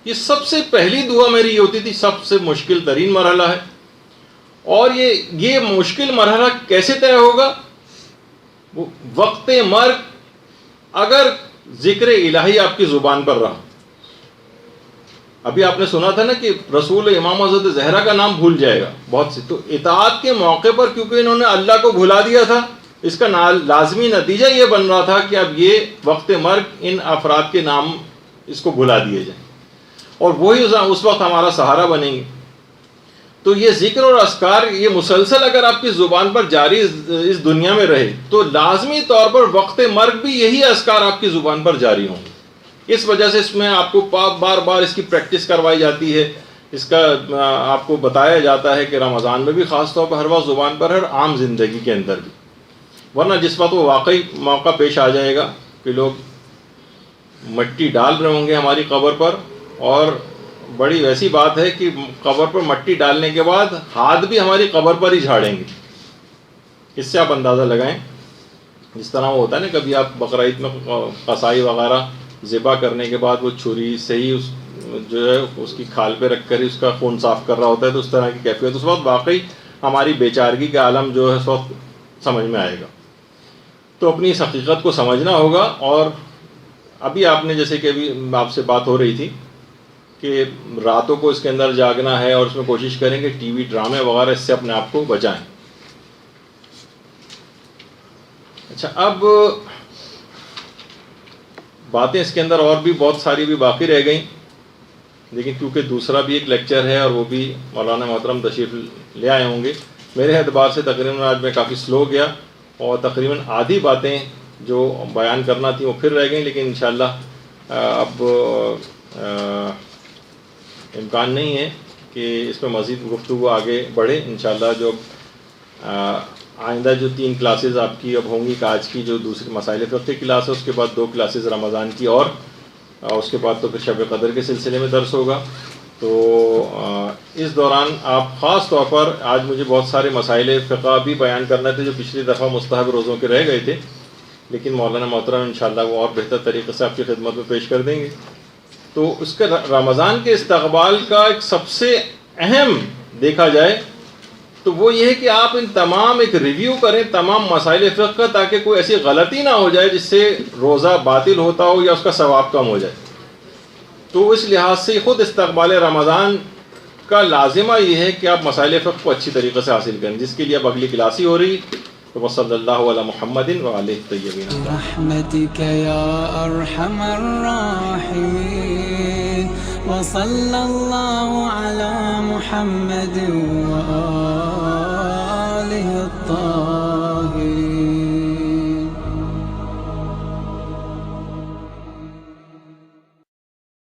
یہ سب سے پہلی دعا میری یہ ہوتی تھی. سب سے مشکل ترین مرحلہ ہے، اور یہ مشکل مرحلہ کیسے طے ہوگا؟ وقت مرگ اگر ذکر الہی آپ کی زبان پر رہا. ابھی آپ نے سنا تھا نا کہ رسول امام حضرت زہرا کا نام بھول جائے گا بہت سی. تو اطاعت کے موقع پر کیونکہ انہوں نے اللہ کو بھلا دیا تھا، اس کا لازمی نتیجہ یہ بن رہا تھا کہ اب یہ وقت مرگ ان افراد کے نام اس کو بھلا دیے جائیں، اور وہی اس وقت ہمارا سہارا بنیں گے. تو یہ ذکر اور اذکار یہ مسلسل اگر آپ کی زبان پر جاری اس دنیا میں رہے تو لازمی طور پر وقت مرگ بھی یہی اذکار آپ کی زبان پر جاری ہوں گے. اس وجہ سے اس میں آپ کو بار بار اس کی پریکٹس کروائی جاتی ہے. اس کا آپ کو بتایا جاتا ہے کہ رمضان میں بھی خاص طور پر ہر وقت زبان پر، ہر عام زندگی کے اندر بھی. ورنہ جس وقت وہ واقعی موقع پیش آ جائے گا کہ لوگ مٹی ڈال رہے ہوں گے ہماری قبر پر، اور بڑی ویسی بات ہے کہ قبر پر مٹی ڈالنے کے بعد ہاتھ بھی ہماری قبر پر ہی جھاڑیں گے. اس سے آپ اندازہ لگائیں جس طرح وہ ہوتا ہے نا، کبھی آپ بقرعید میں قصائی وغیرہ ذبح کرنے کے بعد وہ چھری سے ہی جو ہے اس کی کھال پہ رکھ کر ہی اس کا خون صاف کر رہا ہوتا ہے، تو اس طرح کی کیفیت اس وقت واقعی ہماری بیچارگی کا عالم جو ہے اس وقت سمجھ میں آئے گا. تو اپنی اس حقیقت کو سمجھنا ہوگا. اور ابھی آپ نے جیسے کہ ابھی آپ سے بات ہو رہی تھی کہ راتوں کو اس کے اندر جاگنا ہے، اور اس میں کوشش کریں کہ ٹی وی ڈرامے وغیرہ اس سے اپنے آپ کو بچائیں. اچھا، اب باتیں اس کے اندر اور بھی بہت ساری بھی باقی رہ گئیں، لیکن کیونکہ دوسرا بھی ایک لیکچر ہے اور وہ بھی مولانا محترم تشریف لے آئے ہوں گے. میرے اعتبار سے تقریباً آج میں کافی سلو گیا، اور تقریباً آدھی باتیں جو بیان کرنا تھی وہ پھر رہ گئیں. لیکن انشاءاللہ اب امکان نہیں ہے کہ اس میں مزید گفتگو آگے بڑھے. انشاءاللہ جو آئندہ جو 3 کلاسز آپ کی اب ہوں گی، کہ آج کی جو دوسری مسائل فقہ کی کلاس ہے، اس کے بعد 2 کلاسز رمضان کی، اور اس کے بعد تو پھر شب قدر کے سلسلے میں درس ہوگا. تو اس دوران آپ خاص طور پر، آج مجھے بہت سارے مسائل فقہ بھی بیان کرنا تھے جو پچھلی دفعہ مستحب روزوں کے رہ گئے تھے، لیکن مولانا محترم انشاءاللہ وہ اور بہتر طریقے سے آپ کی خدمت میں پیش کر دیں گے. تو اس کا رمضان کے استقبال کا ایک سب سے اہم دیکھا جائے تو وہ یہ ہے کہ آپ ان تمام ایک ریویو کریں تمام مسائل فقہ کا، تاکہ کوئی ایسی غلطی نہ ہو جائے جس سے روزہ باطل ہوتا ہو یا اس کا ثواب کم ہو جائے. تو اس لحاظ سے خود استقبال رمضان کا لازمہ یہ ہے کہ آپ مسائل فقہ کو اچھی طریقے سے حاصل کریں، جس کے لیے اب اگلی کلاس ہی ہو رہی. تو صلی اللہ علی محمد وآلہ الطیبین برحمتک یا ارحم الراحمین وصلی اللہ علی محمد وآلہ